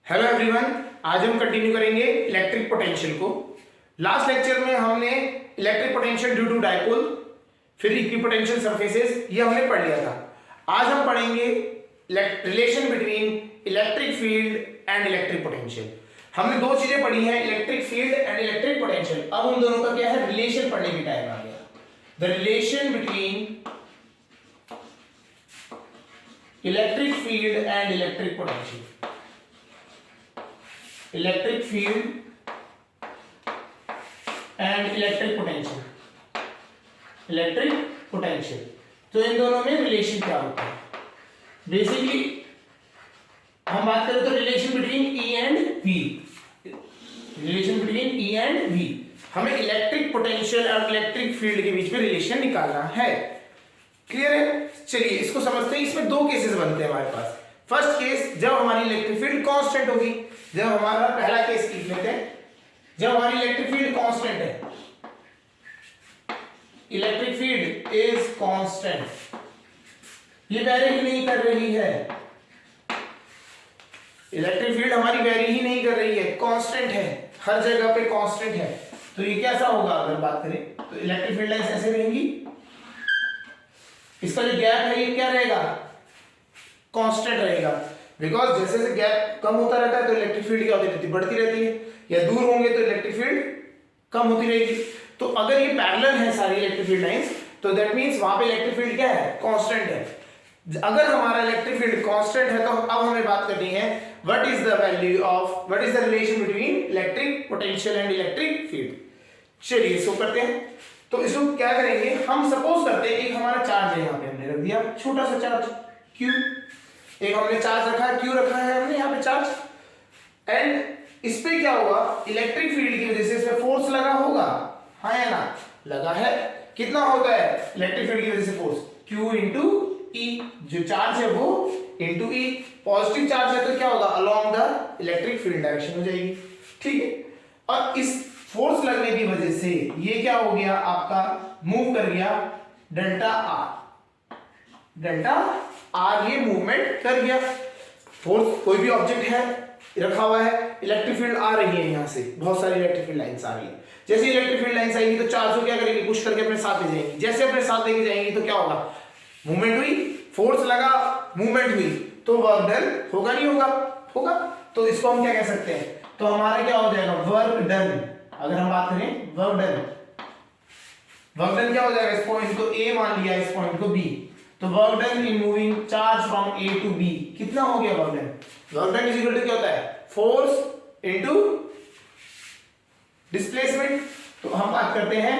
Hello everyone, आज हम continue करेंगे इलेक्ट्रिक पोटेंशियल को। लास्ट लेक्चर में हमने electric potential due to dipole, फिर इक्विपोटेंशियल सरफेसेस, ये हमने पढ़ लिया था। आज हम पढ़ेंगे relation between electric field and electric potential. हमने दो चीजें पढ़ी हैं, electric field and electric potential. अब उन दोनों का क्या है, रिलेशन पढ़ने की टाइम आ गया। The relation between electric field and electric potential. Electric field and electric potential, electric potential. तो इन दोनों में रिलेशन क्या होता है? बेसिकली हम बात करें तो relation between e and v, relation between e and v. हमें इलेक्ट्रिक पोटेंशियल और इलेक्ट्रिक फील्ड के बीच में रिलेशन निकालना है। क्लियर है? चलिए इसको समझते हैं। इसमें दो केसेस बनते हैं हमारे पास। फर्स्ट केस, जब हमारी इलेक्ट्रिक फील्ड कांस्टेंट होगी। जब हमारा पहला केस लिख लेते हैं, जब हमारी इलेक्ट्रिक फील्ड कांस्टेंट है, इलेक्ट्रिक फील्ड इज कांस्टेंट, ये वेरी ही नहीं कर रही है, इलेक्ट्रिक फील्ड हमारी वेरी ही नहीं कर रही है, कांस्टेंट है, हर जगह पे कांस्टेंट है। तो ये कैसा होगा? अगर बात करें तो इलेक्ट्रिक फील्ड लाइंस ऐसे रहेंगी, इसका जो गैप है ये क्या रहेगा? कांस्टेंट रहेगा। बिकॉज जैसे जैसे गैप कम होता रहता है तो इलेक्ट्रिक फील्ड क्या होती रहती है? बढ़ती रहती है। या दूर होंगे तो इलेक्ट्रिक फील्ड कम होती रहेगी। तो अगर ये पैरेलल है सारी इलेक्ट्रिक फील्ड लाइंस, तो दैट मींस वहां पे इलेक्ट्रिक फील्ड क्या है? कांस्टेंट है। अगर हमारा इलेक्ट्रिक फील्ड कांस्टेंट है तो अब हमें बात करनी है what is the value of, what is the relation between electric potential and electric field. चलिए इसको करते हैं। तो इसको क्या करेंगे, हम सपोज करते हैं एक हमारा चार्ज है, यहाँ पे हमने रख दिया छोटा सा चार्ज Q, एक हमने चार्ज रखा है, Q रखा है हमने यहाँ पे चार्ज, एंड इस पे क्या होगा? इलेक्ट्रिक फील्ड की वजह से इसमें फोर्स लगा होगा, हाँ या ना? लगा है। कितना होता है इलेक्ट्रिक फील्ड की वजह से फोर्स? Q इंटू E, जो चार्ज है वो इंटू E। पॉजिटिव चार्ज है तो क्या होगा? Along the electric field direction हो जाएगी। ठीक है। और इस फोर्स लगने की वजह से ये क्या हो गया? आपका मूव कर गया डेल्टा आर, डेल्टा आर ये मूवमेंट कर गया। फोर्स, कोई भी ऑब्जेक्ट है रखा हुआ है, इलेक्ट्रिक फील्ड आ रही है, यहां से बहुत सारी इलेक्ट्रिक फील्ड लाइंस आ रही है। जैसे इलेक्ट्रिक फील्ड लाइंस आएंगी तो चार्ज को क्या करेंगे? पुश करके अपने साथ ले जाएंगी। जैसे अपने साथ लेके जाएंगी तो क्या होगा? मूवमेंट हुई, फोर्स लगा, मूवमेंट हुई, तो वर्क डन होगा नहीं होगा? होगा। तो इसको हम क्या कह सकते हैं? तो हमारा क्या हो जाएगा? Work done. अगर हम बात करें वर्क डन, वर्क डन क्या हो जाएगा? इस पॉइंट को A मान लिया, इस पॉइंट को B, तो work done in moving charge from A to B कितना हो गया work done? Work done is equal to क्या होता है? Force into displacement. तो हम बात करते हैं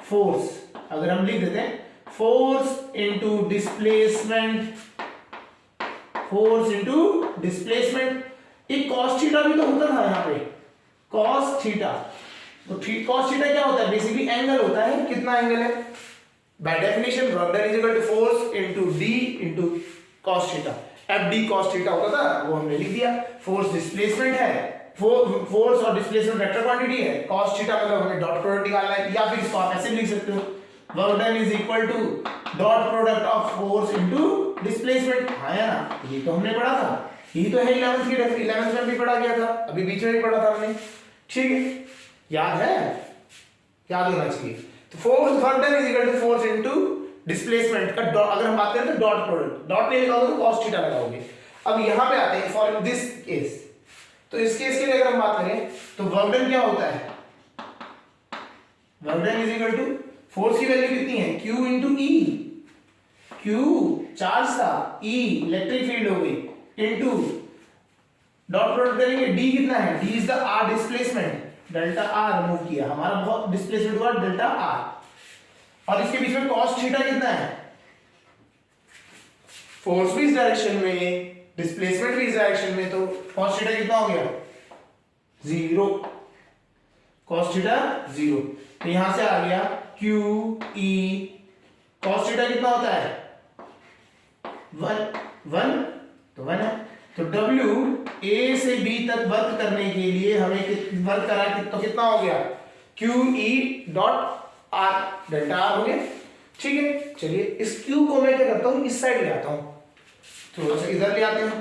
फोर्स, अगर हम लिख देते हैं force into displacement, force into displacement. एक cos थीटा भी तो होता था यहाँ पे, cos थीटा। तो cos थीटा क्या होता है? बेसिकली एंगल होता है। कितना एंगल है? By definition work done is equal to force into d into cos theta. FD cos theta होता था, वो हमने लिख दिया। फोर्स डिस्प्लेसमेंट है, फोर्स और डिस्प्लेसमेंट वेक्टर क्वांटिटी है। cos थीटा मतलब हमें डॉट प्रोडक्ट निकालना है, या फिर इसको आप ऐसे लिख सकते हो work done is equal to dot product of force into displacement. हाँ या ना? ये तो हमने पढ़ा था, यही तो है 11th में भी पढ़ा गया था, अभी बीच में भी पढ़ा था हमने। ठीक है, याद है? याद होना चाहिए। तो force work done is equal to force into displacement का अगर हम बात करें तो डॉट प्रोडक्ट, डॉट नहीं लगाओगे तो cos थीटा लगाओगे। अब यहां पे आते हैं फॉर दिस केस। तो इस केस के लिए अगर हम बात करें तो वर्क डन क्या होता है? Work done is equal to force की वैल्यू कितनी है? Q into E, Q charge था, E इलेक्ट्रिक फील्ड हो गई, इंटू डॉट प्रोडक्ट करेंगे, D कितना है? D is the R displacement, delta R move किया हमारा, बहुत डिस्प्लेसमेंट हुआ डेल्टा R। और इसके बीच में cos थीटा कितना है? फोर्स भी इस डायरेक्शन में, डिस्प्लेसमेंट भी इस डायरेक्शन में, तो cos थीटा कितना हो गया? 0। cos theta 0। तो यहां से आ गया Q E, cos थीटा कितना होता है? 1 तो 1 है। तो W A से B तक वर्क करने के लिए हमें वर्क करा तो कितना हो गया? Q E dot R, delta R हो गया। ठीक है, चलिए इस Q को मैं क्या करता हूं? इस साइड ले आता हूं, थोड़ा सा इधर ले आते हैं।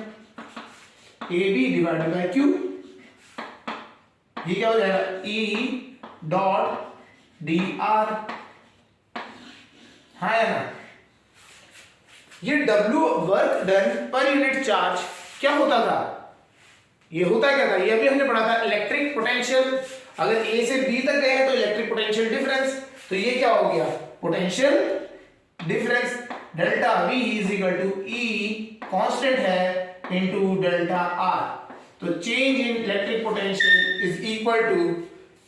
A B divided by Q, ये क्या हो जाएगा ई डॉट डी आर, हाँ है ना। ये W वर्क डन पर यूनिट चार्ज क्या होता था, ये होता क्या था, ये अभी हमने पढ़ा था इलेक्ट्रिक पोटेंशियल। अगर A से B तक गए हैं तो इलेक्ट्रिक पोटेंशियल डिफरेंस, तो ये क्या हो गया potential difference. Delta V is equal to E constant है इनटू डेल्टा R। तो change in electric potential is equal to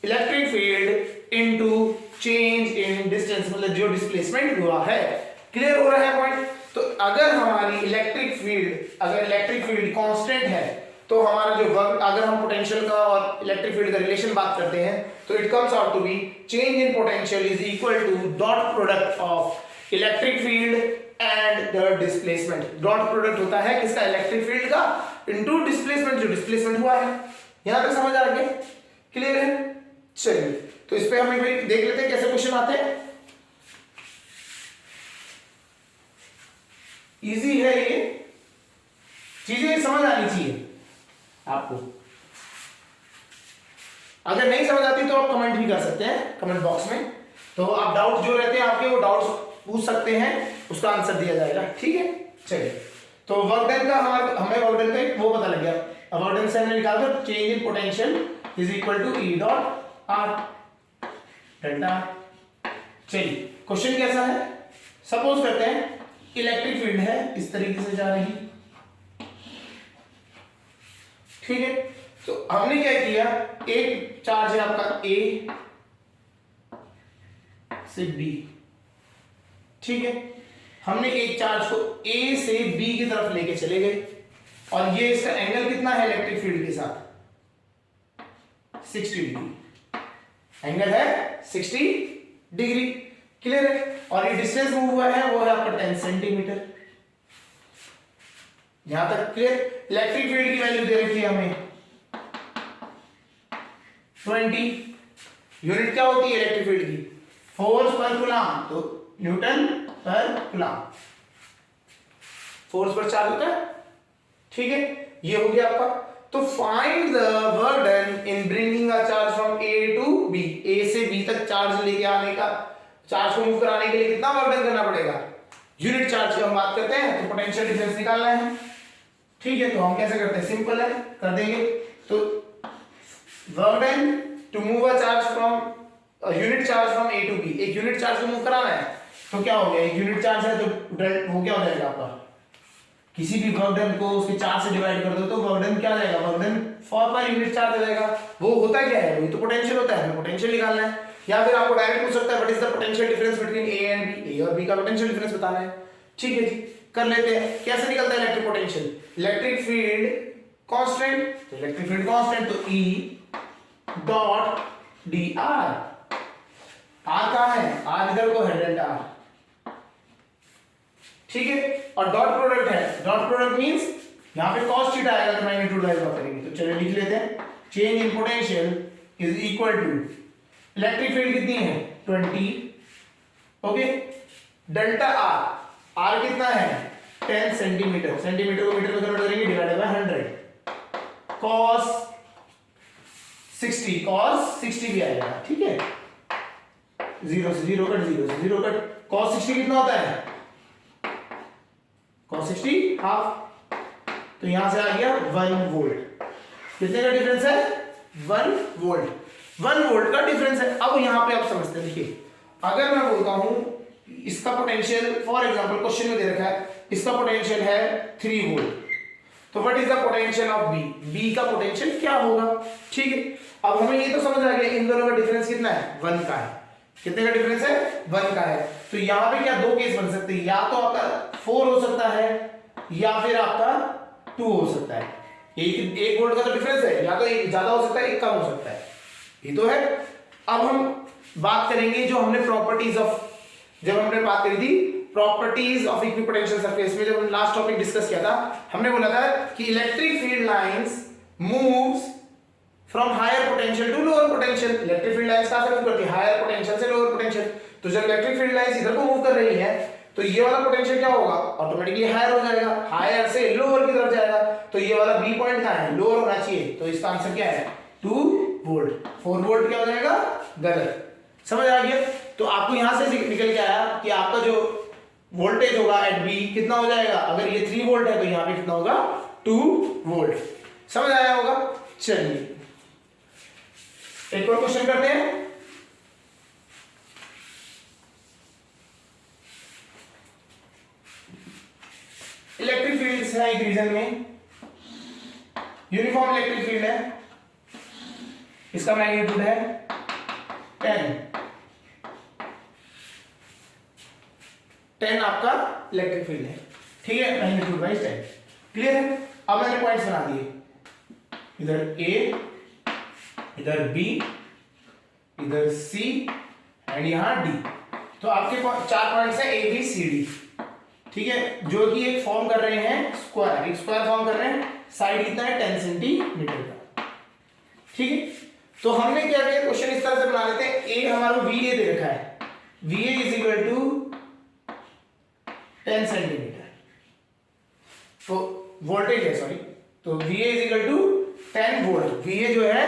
electric field into change in distance, मतलब जो डिस्प्लेसमेंट हुआ है। क्लियर हो रहा है पॉइंट। तो अगर हमारी इलेक्ट्रिक फील्ड कांस्टेंट है तो हमारा जो वर्क, अगर हम पोटेंशियल का और इलेक्ट्रिक फील्ड का रिलेशन बात करते हैं तो it comes out to be change in potential is equal to dot product of electric field and the displacement. Dot product होता है किसका, इलेक्ट्रिक फील्ड का इनटू डिस्प्लेसमेंट, जो डिस्प्लेसमेंट हुआ है। यहां तक समझ आ गया, क्लियर है। चलिए तो इस पे हम एक बार देख लेते हैं कैसे क्वेश्चन आते हैं। इजी है, ये चीजें समझ आनी चाहिए आपको। अगर नहीं समझ आती तो आप कमेंट भी कर सकते हैं कमेंट बॉक्स में, तो आप डाउट जो रहते हैं आपके वो डाउट्स पूछ सकते हैं, उसका आंसर दिया जाएगा, ठीक है। चलिए तो वर्क डन का हमें वर्क डन का वो पता लग गया। अब वर्क डन से हमने निकाला तो change in potential is equal to E dot R delta. चलिए क्वेश्चन कैसा है, सपोज करते हैं इलेक्ट्रिक फील्ड है इस तरीके से जा रही, ठीक है। तो हमने क्या किया, एक चार्ज है आपका ए से बी, ठीक है। हमने एक चार्ज को ए से बी की तरफ लेके चले गए और ये इसका एंगल कितना है इलेक्ट्रिक फील्ड के साथ, 60 डिग्री एंगल है 60 डिग्री, क्लियर है। और ये डिस्टेंस मूव हुआ है वो है आपका 10 सेंटीमीटर, यहां तक क्लियर। इलेक्ट्रिक फील्ड की वैल्यू दे रखी है हमें 20। यूनिट क्या होती है इलेक्ट्रिक फील्ड की, फोर्स पर कूलम, तो newton per coulomb, force per charge होता है, ठीक है। ये हो गया आपका। तो find the work done in bringing a charge from A to B, A से बी तक चार्ज लेके आने का, चार्ज को मूव कराने के लिए कितना वर्क डन करना पड़ेगा। यूनिट चार्ज की हम बात करते हैं तो पोटेंशियल डिफरेंस निकालना है, ठीक है। तो हम कैसे करते हैं, सिंपल है, कर देंगे। तो work done to move a charge from unit charge from A to B, एक यूनिट चार्ज को मूव कराना है तो क्या हो गया, एक यूनिट चार्ज है तो वो क्या हो जाएगा आपका, किसी भी वर्क डन को उसके चार्ज से डिवाइड कर दो तो वर्क डन क्या आ जाएगा, work done for per unit charge आ जाएगा। वो होता क्या है, वो तो पोटेंशियल होता है, पोटेंशियल निकालना है। या फिर आपको डायरेक्ट पूछ सकता है what is the potential difference between A and B, A और बी का पोटेंशियल डिफरेंस बताना है, ठीक है जी। कर लेते हैं, कैसे निकलता है electric potential, electric field constant, तो इलेक्ट्रिक फील्ड कांस्टेंट तो E dot D R, R कहां है, आर इधर को है डेल्टा आर, ठीक है। और डॉट प्रोडक्ट है, डॉट प्रोडक्ट मींस यहां पे cos थीटा आएगा तो मैग्नीट्यूड वाइज बात करेंगे। तो चलिए लिख लेते हैं, change in potential is equal to electric field कितनी है 20, ओके, डेल्टा आर, आर कितना है 10 सेंटीमीटर, सेंटीमीटर को मीटर में कन्वर्ट करेंगे डिवाइडेड बाय 100, cos 60 भी आएगा, ठीक है। 0 से 0 कट, 0 से 0 कट, cos 60 कितना होता है, cos 60 हाफ, तो यहां से आ गया 1 वोल्ट। कितने का डिफरेंस है, 1 वोल्ट, 1 वोल्ट का डिफरेंस है। अब यहां पे आप समझते हैं, देखिए अगर मैं बोलता हूं इसका पोटेंशियल, फॉर एग्जांपल क्वेश्चन में दे रखा है इसका पोटेंशियल है 3 वोल्ट, तो what is the potential of B, B का पोटेंशियल क्या होगा, ठीक है। अब हमें ये तो समझ आ गया इन दोनों का डिफरेंस कितना है, 1 का है। कितने का डिफरेंस है, 1 का है। तो यहां पे क्या दो केस बन सकते हैं, या तो आपका 4 हो सकता है या फिर आपका 2 हो सकता है। एक वोल्ट का तो डिफरेंस है, या तो एक ज्यादा हो सकता है एक कम हो सकता है, ये तो है। अब हम बात करेंगे जो हमने प्रॉपर्टीज ऑफ, जब हमने बात करी थी प्रॉपर्टीज ऑफ इक्विपोटेंशियल सरफेस में, जब हमने लास्ट टॉपिक डिस्कस किया था, हमने बोला था कि electric field lines moves from higher potential to lower potential. Electric field lines कहां से मूव करती है, हायर पोटेंशियल से लोअर पोटेंशियल। तो जब इलेक्ट्रिक फील्ड लाइंस इधर को मूव कर रही है तो ये वाला पोटेंशियल क्या होगा, ऑटोमेटिकली हायर हो जाएगा, हायर से लोअर की तरफ जाएगा। तो ये वाला बी पॉइंट कहाँ है, लोअर होना चाहिए, तो इसका आंसर क्या है 2 वोल्ट। 4 वोल्ट क्या हो जाएगा, गलत। समझ आ गया। तो आपको यहां से निकल के आया कि आपका जो वोल्टेज होगा एट बी कितना हो जाएगा, अगर ये 3 वोल्ट है तो यहाँ पे कितना होगा 2 वोल्ट। समझ आया होगा। चलिए एक और क्वेश्चन करते हैं। इलेक्ट्रिक फील्ड है एक रीजन में, यूनिफॉर्म इलेक्ट्रिक फील्ड है, इसका मैग्नीट्यूड है 10 आपका इलेक्ट्रिक फील्ड है, ठीक है, मैग्नीट्यूड वाइज 10। क्लियर है। अब मैंने पॉइंट्स बना दिए, इधर ए, इधर बी, इधर सी एंड यहां डी। तो आपके 4 पॉइंट्स हैं ए बी सी डी, ठीक है, जो कि एक फॉर्म कर रहे हैं स्क्वायर, एक स्क्वायर फॉर्म कर रहे हैं, साइड कितना है 10 सेंटीमीटर का, ठीक है। तो हमने क्या किया, क्वेश्चन इस तरह से बना लेते हैं, ए हमारा वी ए दे रखा है, V A is equal to 10 centimetre, तो वोल्टेज है, सॉरी, तो V A is equal to 10 volt. V A जो है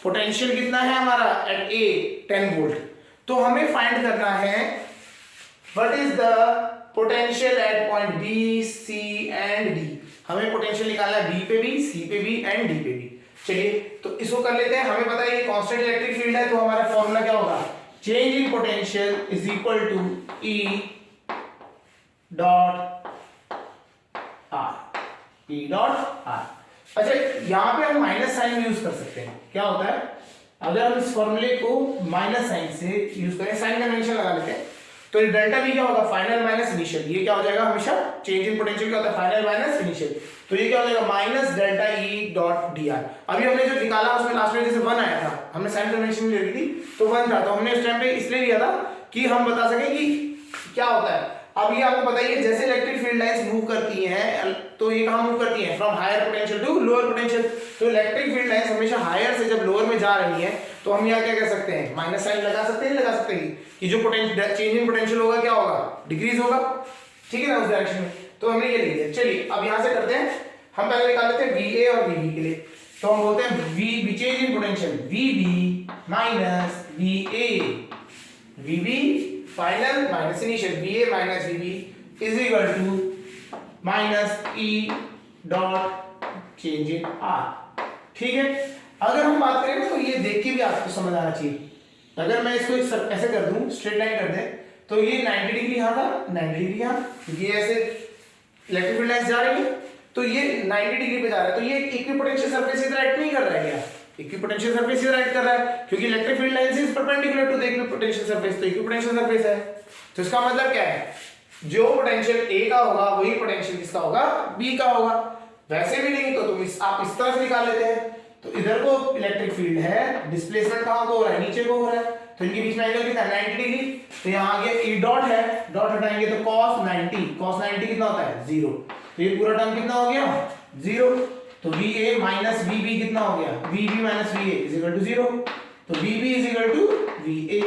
पोटेंशियल कितना है हमारा एट ए 10 वोल्ट। तो हमें फाइंड करना है what is the potential at point B C and D. हमें पोटेंशियल निकालना है बी पे भी, सी पे भी एंड डी पे भी। चलिए तो इसको कर लेते हैं। हमें पता है ये कांस्टेंट इलेक्ट्रिक फील्ड है, तो हमारा फॉर्मूला क्या होगा, change in potential is equal to E dot R, E dot R. अच्छा यहां पे हम माइनस साइन यूज कर सकते हैं। क्या होता है, अगर हम इस फॉर्मूले को माइनस साइन से यूज करें, साइन कन्वेंशन लगा लेते हैं, तो डेल्टा भी क्या होगा, फाइनल माइनस इनिशियल। ये क्या हो जाएगा, हमेशा चेंज इन पोटेंशियल क्या होता है, फाइनल माइनस इनिशियल। तो ये क्या हो जाएगा, minus delta E dot D R. अभी हमने जो निकाला उसमें लास्ट में जैसे 1 आया था, हमने साइन कन्वेंशन ले ली थी तो 1 था, तो हमने उस टाइम पे इसलिए लिया था कि हम बता सकें कि क्या होता है। अब ये आपको बताइए, जैसे इलेक्ट्रिक फील्ड लाइंस मूव करती हैं, तो ये कहां मूव करती हैं, from higher potential to lower potential. तो इलेक्ट्रिक फील्ड लाइंस हमेशा हायर से जब लोअर में जा रही हैं, तो हम यहाँ क्या कह सकते हैं, माइनस साइन लगा सकते हैं, लगा सकते हैं कि जो पोटेंशियल चेंज इन पोटेंशियल होगा क्या होगा, डिक्रीज होगा, ठीक है ना, उस डायरेक्शन में। तो हमने ये ले लिया। चलिए अब यहाँ से करते हैं, हम पहले निकाल लेते हैं वी ए और वी बी के लिए। तो हम बोलते हैं V change in potential V B minus V A, V B final minus initial, V A minus V B is equal to minus E dot change in R, ठीक है। अगर हम बात करें ना, तो ये देख के भी आपको समझ आना चाहिए। अगर मैं इसको ऐसे कर दूं, स्ट्रेट लाइन कर दे, तो ये 90 डिग्री यहाँ था, 90 डिग्री यहाँ, क्योंकि ऐसे इलेक्ट्रिक फील्ड लाइंस जा रही है, तो ये 90 डिग्री पे जा रहा है, तो ये इक्विपोटेंशियल सरफेस इधर एक्ट नहीं कर रहा है क्या, इक्विपोटेंशियल सरफेस इधर एक्ट कर रहा है, क्योंकि electric field lines is perpendicular to the equipotential surface, तो इक्विपोटेंशियल सरफेस है। तो इसका मतलब क्या है, जो पोटेंशियल ए का होगा वही पोटेंशियल किसका होगा, बी का होगा। वैसे भी नहीं तो तुम आप इस तरह से निकाल लेते हैं। तो इधर को इलेक्ट्रिक फील्ड है, डिस्प्लेसमेंट कहां को हो रहा है, नीचे को हो रहा है, तो इनके बीच में एंगल कितना है 90 डिग्री। तो यहां आ गया ई डॉट है, डॉट हटाएंगे तो cos 90 कितना होता है 0, तो ये पूरा टर्म कितना हो गया 0। तो VA माइनस VB कितना हो गया, VB minus VA is equal to 0, तो VB is equal to VA।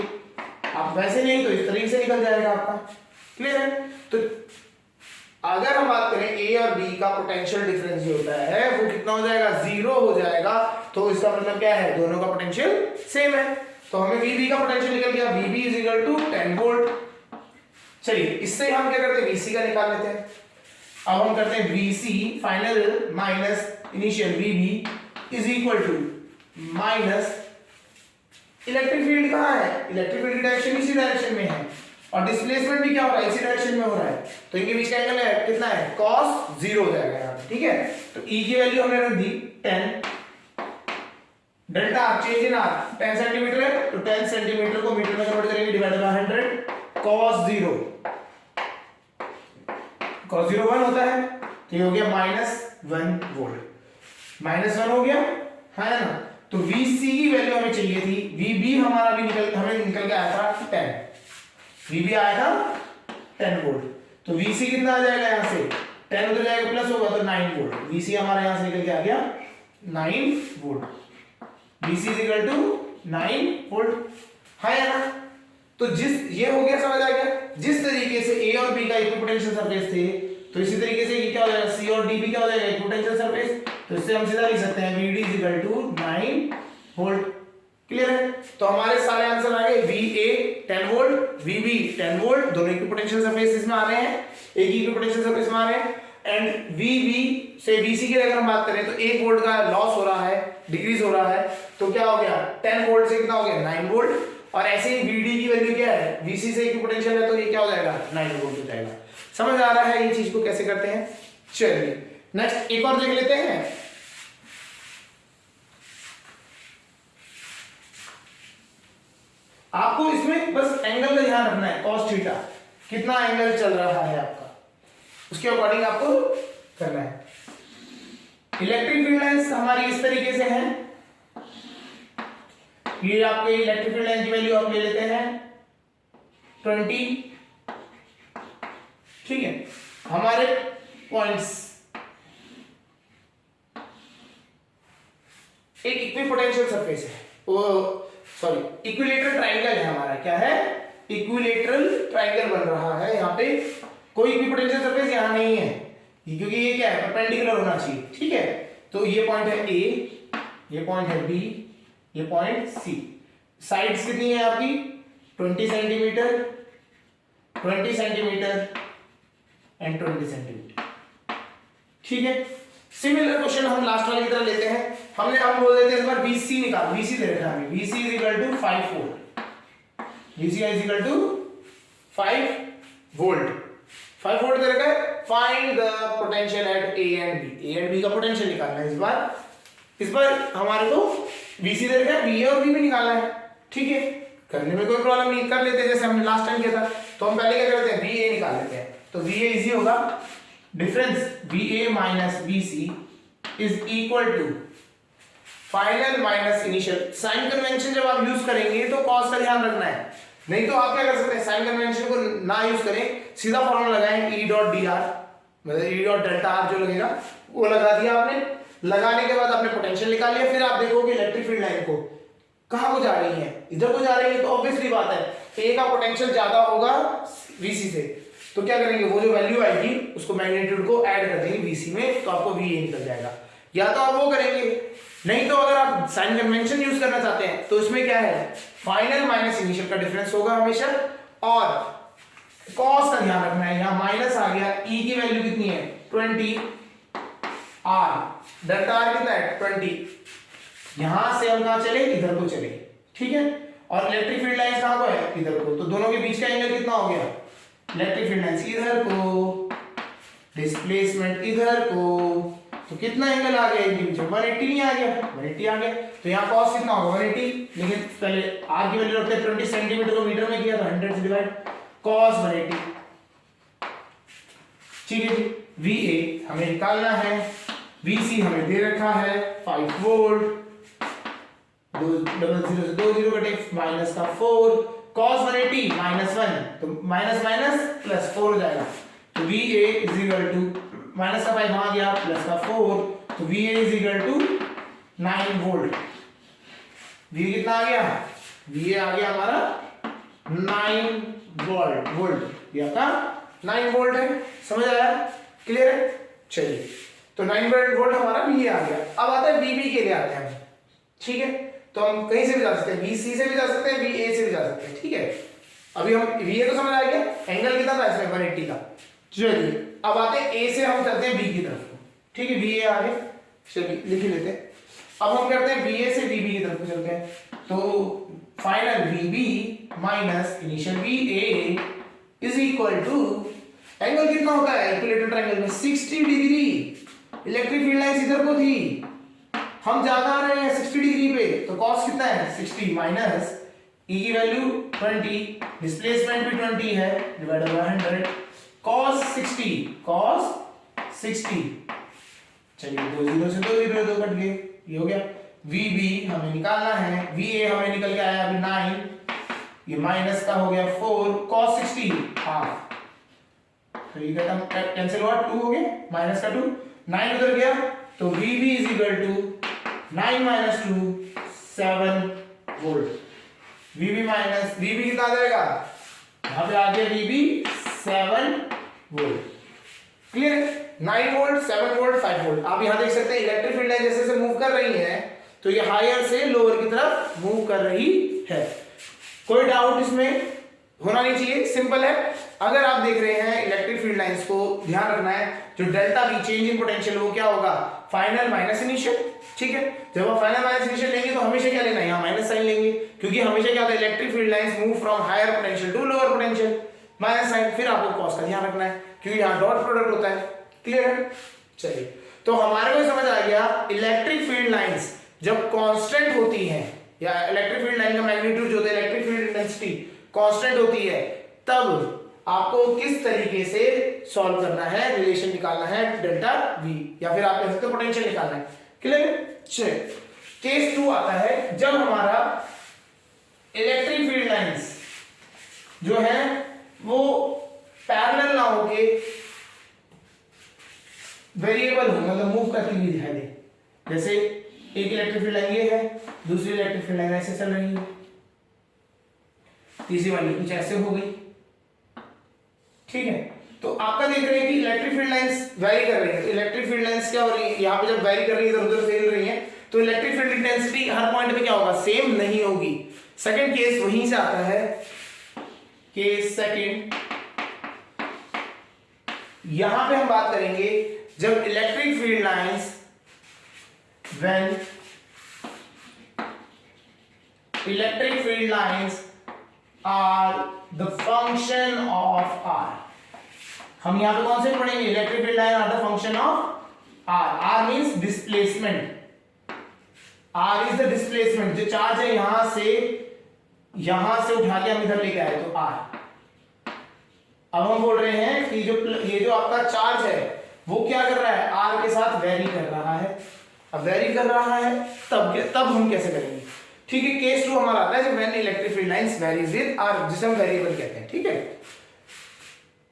आप वैसे नहीं तो इस तरीके से निकल जाएगा आपका, क्लियर है। तो अगर हम बात करें ए और बी का पोटेंशियल डिफरेंस जो होता है वो कितना हो जाएगा, 0 हो जाएगा। तो इसका मतलब क्या है, दोनों का पोटेंशियल सेम है। तो हमें VB का पोटेंशियल निकल गया, VB is equal to 10 volt. चलिए इससे हम क्या करते हैं, VC का निकाल लेते हैं। अब हम करते हैं VC final minus initial VB is equal to minus electric field कहाँ है, इलेक्ट्रिक फील्ड की डायरेक्शन इसी डायरेक्शन में है, और डिस्प्लेसमेंट भी क्या हो रहा है, इसी डायरेक्शन में हो रहा है। तो इनके बीच का एंगल है कितना है, cos 0 हो जाएगा यहाँ, ठीक है। तो E की वैल्यू हमने रख दी 10, delta change in are 10 centimetre है, तो 10 सेंटीमीटर को मीटर में कन्वर्ट करेंगे, डिवाइडेड बाय 100, cos 0 1 होता है, तो ये हो गया -1 वोल्ट, -1 हो गया है ना। तो VC की वैल्यू हमें चाहिए थी, VB हमारा भी हमें निकल के आया था 10, VB आया था 10 वोल्ट। तो VC कितना आ जाएगा, यहाँ से 10 उधर जाएगा प्लस होगा तो 9 वोल्ट, VC हमारा यहाँ से निकल के आ गया 9 volt, VC is equal to 9 volt, है ना। तो जिस ये हो गया, समझ आ गया, जिस तरीके से A और B का इक्विपोटेंशियल सरफेस थे तो इसी तरीके से ये क्या हो जाएगा, सी और डी भी क्या हो जाएगा, पोटेंशियल सरफेस। तो इससे हम सीधा लिख सकते हैं VD is equal to 9 volt. Clear है? तो हमारे सारे आंसर आ गए, VA 10 वोल्ट, VB 10 वोल्ट, दोनों की पोटेंशियल सरफेस इसमें आ रहे हैं, एक ही की पोटेंशियल सरफेस में आ रहे हैं। एंड VB से VC की अगर हम बात करें तो 1 वोल्ट का लॉस हो रहा है, डिक्रीज हो रहा है, तो क्या हो गया 10 वोल्ट से कितना हो गया 9 वोल्ट। और ऐसे ही VD की वैल्यू क्या है, VC से एक पोटेंशियल है तो ये क्या हो जाएगा 9 वोल्ट हो जाएगा। समझ आ रहा है ये चीज को कैसे करते हैं? चलिए नेक्स्ट एक और देख लेते हैं। आपको इसमें बस एंगल का ध्यान रखना है, cos थीटा कितना एंगल चल रहा है आपका, उसके अकॉर्डिंग आपको करना है। इलेक्ट्रिक फील्ड लाइंस हमारी इस तरीके से है, ये आपके इलेक्ट्रिक फील्ड लाइन की वैल्यू आप ले लेते हैं 20, ठीक है। हमारे पॉइंट्स एक इक्विपोटेंशियल सरफेस है, वो सॉरी इक्विलेटरल ट्रायंगल है हमारा, क्या है इक्विलेटरल ट्रायंगल बन रहा है। यहाँ पे कोई इक्विपोटेंशियल सरफेस यहाँ नहीं है क्योंकि ये क्या है परपेंडिकुलर होना चाहिए, ठीक है। तो ये पॉइंट है A, ये पॉइंट है B, ये पॉइंट C। साइड्स कितनी है आपकी 20 सेंटीमीटर, 20 सेंटीमीटर एंड 20 सेंटीमीटर, ठीक है। सिमिलर क्वेश्चन हम लास्ट वाले की तरह लेते हैं। हमने हम बोल देते हैं इस बार VC निकाल, VC दे रखा है VC is equal to 5 volt, VC is equal to 5 volt, 5 volt दे रखा है। Find the potential at A and B, A and B का पोटेंशियल निकालना है इस बार हमारे को VC दे रखा है, VA और B भी निकालना है, ठीक है। करने में कोई प्रॉब्लम नहीं, कर लेते हैं जैसे हमने लास्ट टाइम किया था। तो हम पहले क्या करते हैं VA निकाल लेते हैं, तो VA इजी होगा, difference VA minus BC is equal to final minus initial. Sign convention जब आप यूज करेंगे तो कॉस का ध्यान रखना है, नहीं तो आप क्या कर सकते हैं साइन कन्वेंशन को ना यूज करें, सीधा फॉर्मूला लगाएं E डॉट dr, मतलब E डॉट डेल्टा r जो लगेगा वो लगा दिया आपने। लगाने के बाद आपने पोटेंशियल निकाल लिया, फिर आप देखोगे इलेक्ट्रिक फील्ड लाइन को कहां को जा रही है, इधर को जा रही है, तो ऑब्वियसली बात है A का पोटेंशियल ज्यादा होगा VC से, तो क्या करेंगे वो जो वैल्यू आएगी उसको मैग्नीट्यूड को ऐड कर देंगे VC में, तो आपको VA निकल जाएगा। या तो आप वो करेंगे, नहीं तो अगर आप साइन कन्वेंशन यूज करना चाहते हैं तो इसमें क्या है फाइनल माइनस इनिशियल का डिफरेंस होगा हमेशा, और कॉस का ध्यान रखना है, यहां माइनस आ गया, E की वैल्यू कितनी है 20, R डेल्टा R कितना है 20, यहां से हम कहां चले इधर को चले, ठीक है। और इलेक्ट्रिक फील्ड लाइंस कहां को है इधर को, तो दोनों के बीच का एंगल कितना हो गया, इलेक्ट्रिक फील्ड लाइंस इधर को, डिस्प्लेसमेंट इधर को, तो कितना एंगल आ गया इनके बीच में 180 नहीं आ गया, 180 आ गया। तो यहाँ कॉस कितना होगा 180, लेकिन पहले R की वैल्यू रखते हैं 20 सेंटीमीटर को मीटर में किया तो 100 से डिवाइड, कॉस 180, ठीक है जी। VA हमें निकालना है, VC हमें दे रखा है 5 वोल्ट, 0 से 2 0 कटे माइनस का 4, cos 180 माइनस 1, तो माइनस माइनस प्लस 4 हो जाएगा, तो VA is equal to minus का 5 वहां गया प्लस का 4, तो VA is equal to 9 volt. VA कितना आ गया, VA आ गया हमारा 9 वोल्ट, ये आपका 9 वोल्ट है, समझ आया, क्लियर है। चलिए तो 9 वोल्ट हमारा VA आ गया। अब आता है VB के लिए आते हैं, ठीक है। तो हम कहीं से भी जा सकते हैं, VC से भी जा सकते हैं, VA से भी जा सकते हैं, ठीक है। अभी हम VA तो समझ आ गया, एंगल कितना था इसमें 180 का। चलिए अब आते हैं A से हम चलते हैं B की तरफ, ठीक है। VA आ गया, चलिए लिख लेते हैं। अब हम करते हैं VA से VB की तरफ चलते हैं, तो final VB minus initial VA is equal to, angle कितना होता है इक्विलेटरल ट्रायंगल में 60 डिग्री। इलेक्ट्रिक फील्ड लाइंस इधर को थी, हम ज्यादा आ रहे हैं 60 डिग्री पे, तो कॉस कितना है 60 माइनस E की वैल्यू 20, डिस्प्लेसमेंट भी 20 है, डिवाइडेड बाय 100, cos 60, चलिए 2 0 से 2 0 2 कट गए, ये हो गया। VB हमें निकालना है, VA हमें निकल के आया अभी 9, ये माइनस का हो गया 4, cos 60 हाफ, तो ये टर्म कैंसिल हुआ, 2 हो गया माइनस का 2, 9 उधर गया, तो VB is equal to 9 minus 2 7 volt. VB minus VB कितना आ जाएगा, यहाँ पे आ गया VB 7 वोल्ट, क्लियर है? 9 वोल्ट, 7 वोल्ट, 5 वोल्ट। आप यहां देख सकते हैं इलेक्ट्रिक फील्ड लाइन जैसे जैसे मूव कर रही है तो ये हायर से लोअर की तरफ मूव कर रही है। कोई डाउट इसमें होना नहीं चाहिए, सिंपल है। अगर आप देख रहे हैं इलेक्ट्रिक फील्ड लाइंस को ध्यान रखना है, जो delta we change in potential वो क्या होगा, फाइनल माइनस इनिशियल। ठीक है, जब आप फाइनल माइनस इनिशियल लेंगे तो हमेशा क्या लेना है, यहाँ माइनस साइन लेंगे, क्योंकि हमेशा क्या होता है electric field lines move from higher potential to lower potential, minus sign. फिर आपको कॉस का ध्यान रखना है क्योंकि यहाँ डॉट प्रोडक्ट होता है। क्लियर है? चलिए, तो हमारे को समझ आ गया इलेक्ट्रिक फील्ड लाइंस जब कांस्टेंट होती हैं, या इलेक्ट्रिक फील्ड लाइन का मैग्नीट्यूड जो होता है, इलेक्ट्रिक फील्ड इंटेंसिटी कांस्टेंट होती है, तब आपको किस तरीके से सॉल्व करना है, रिलेशन निकालना है डेल्टा वी, या फिर आप कह सकते हो पोटेंशियल निकालना है। क्लियर? चलिए, केस 2 आता है जब हमारा इलेक्ट्रिक फील्ड लाइंस जो है वो पैरेलल ना होके वेरिएबल हो, मतलब मूव करती हुई दिखाई दे। जैसे एक इलेक्ट्रिक फील्ड लाइन ये है, दूसरी इलेक्ट्रिक फील्ड लाइन ऐसे चल रही है, तीसरी वाली कुछ ऐसे हो गई। ठीक है, तो आपका देख रहे हैं कि इलेक्ट्रिक फील्ड लाइंस वेरी कर रही है, तो इलेक्ट्रिक फील्ड लाइंस क्या हो रही है, यहाँ पे जब वेरी कर रही है इधर उधर फैल रही है, तो इलेक्ट्रिक फील्ड इंटेंसिटी हर पॉइंट पे क्या होगा, सेम नहीं होगी। सेकंड केस वहीं से आता है, केस सेकंड, यहां पे हम बात करेंगे जब electric field lines when electric field lines are the function of R। हम यहां पे कौन से पढ़ेंगे, electric field line are the function of R। R means displacement, R is the displacement, जो चार्ज है यहां से उठा के हम इधर लेके आए तो R। अब हम बोल रहे हैं कि ये जो आपका चार्ज है वो क्या कर रहा है, R के साथ वेरी कर रहा है। अब वेरी कर रहा है तब हम कैसे करेंगे। ठीक है, केस 2 हमारा आता है जब when electric field lines varies with R, जिसे हम वेरिएबल कहते हैं। ठीक है,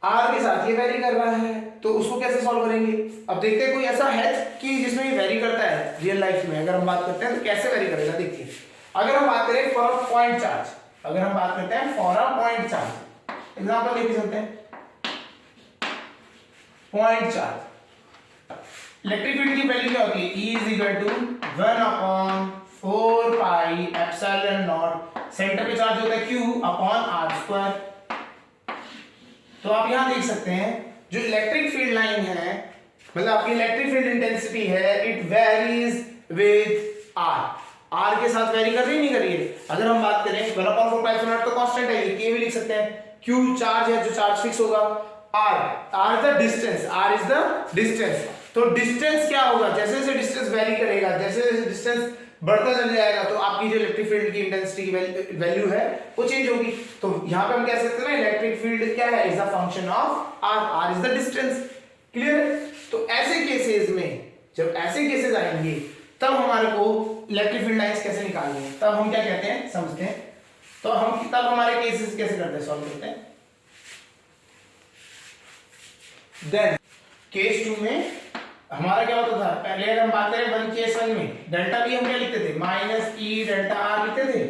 आर के साथ ये वेरी कर रहा है, तो उसको कैसे सॉल्व करेंगे। अब देखते हैं कोई ऐसा है कि जिसमें ये वेरी करता है रियल लाइफ में, अगर हम बात करते हैं तो कैसे वेरी करेगा। देखिए, अगर हम बात करें फॉर अ पॉइंट चार्ज, अगर हम बात करते हैं for a point charge, example लेके चलते हैं, पॉइंट चार्ज इलेक्ट्रिक फील्ड की वैल्यू क्या होती है, E is equal to 1/4 pi epsilon naught, centre पे चार्ज होता है Q अपॉन R स्क्वायर। तो आप यहां देख सकते हैं जो इलेक्ट्रिक फील्ड लाइन है, मतलब आपकी इलेक्ट्रिक फील्ड इंटेंसिटी है, इट वेरीज विद R के साथ वेरी कर रही नहीं कर रही है। अगर हम बात करें 1/4 पाई एप्सिलॉन नॉट तो कांस्टेंट है, ये भी लिख सकते हैं, Q चार्ज है जो चार्ज फिक्स होगा, R इज द डिस्टेंस, तो डिस्टेंस क्या होगा, जैसे जैसे डिस्टेंस वेरी करेगा, जैसे जैसे डिस्टेंस बढ़ता चल जाएगा, तो आपकी जो इलेक्ट्रिक फील्ड की इंटेंसिटी की वैल्यू है वो चेंज होगी। तो यहां पे हम कह सकते हैं ना इलेक्ट्रिक फील्ड क्या है, is a function of R is the distance. Clear है? तो ऐसे केसेस में, जब ऐसे केसेस आएंगे तब हमारे को इलेक्ट्रिक फील्ड लाइंस कैसे निकालनी है, तब हम क्या कहते हैं समझते हैं। तो हम तब हमारे केसेस कैसे करते हैं, सॉल्व करते हैं। देन केस 2 में हमारा क्या होता था, पहले अगर हम बात करें 1 केस 1 में डेल्टा भी हम क्या लिखते थे, माइनस ई डेल्टा आर लिखते थे।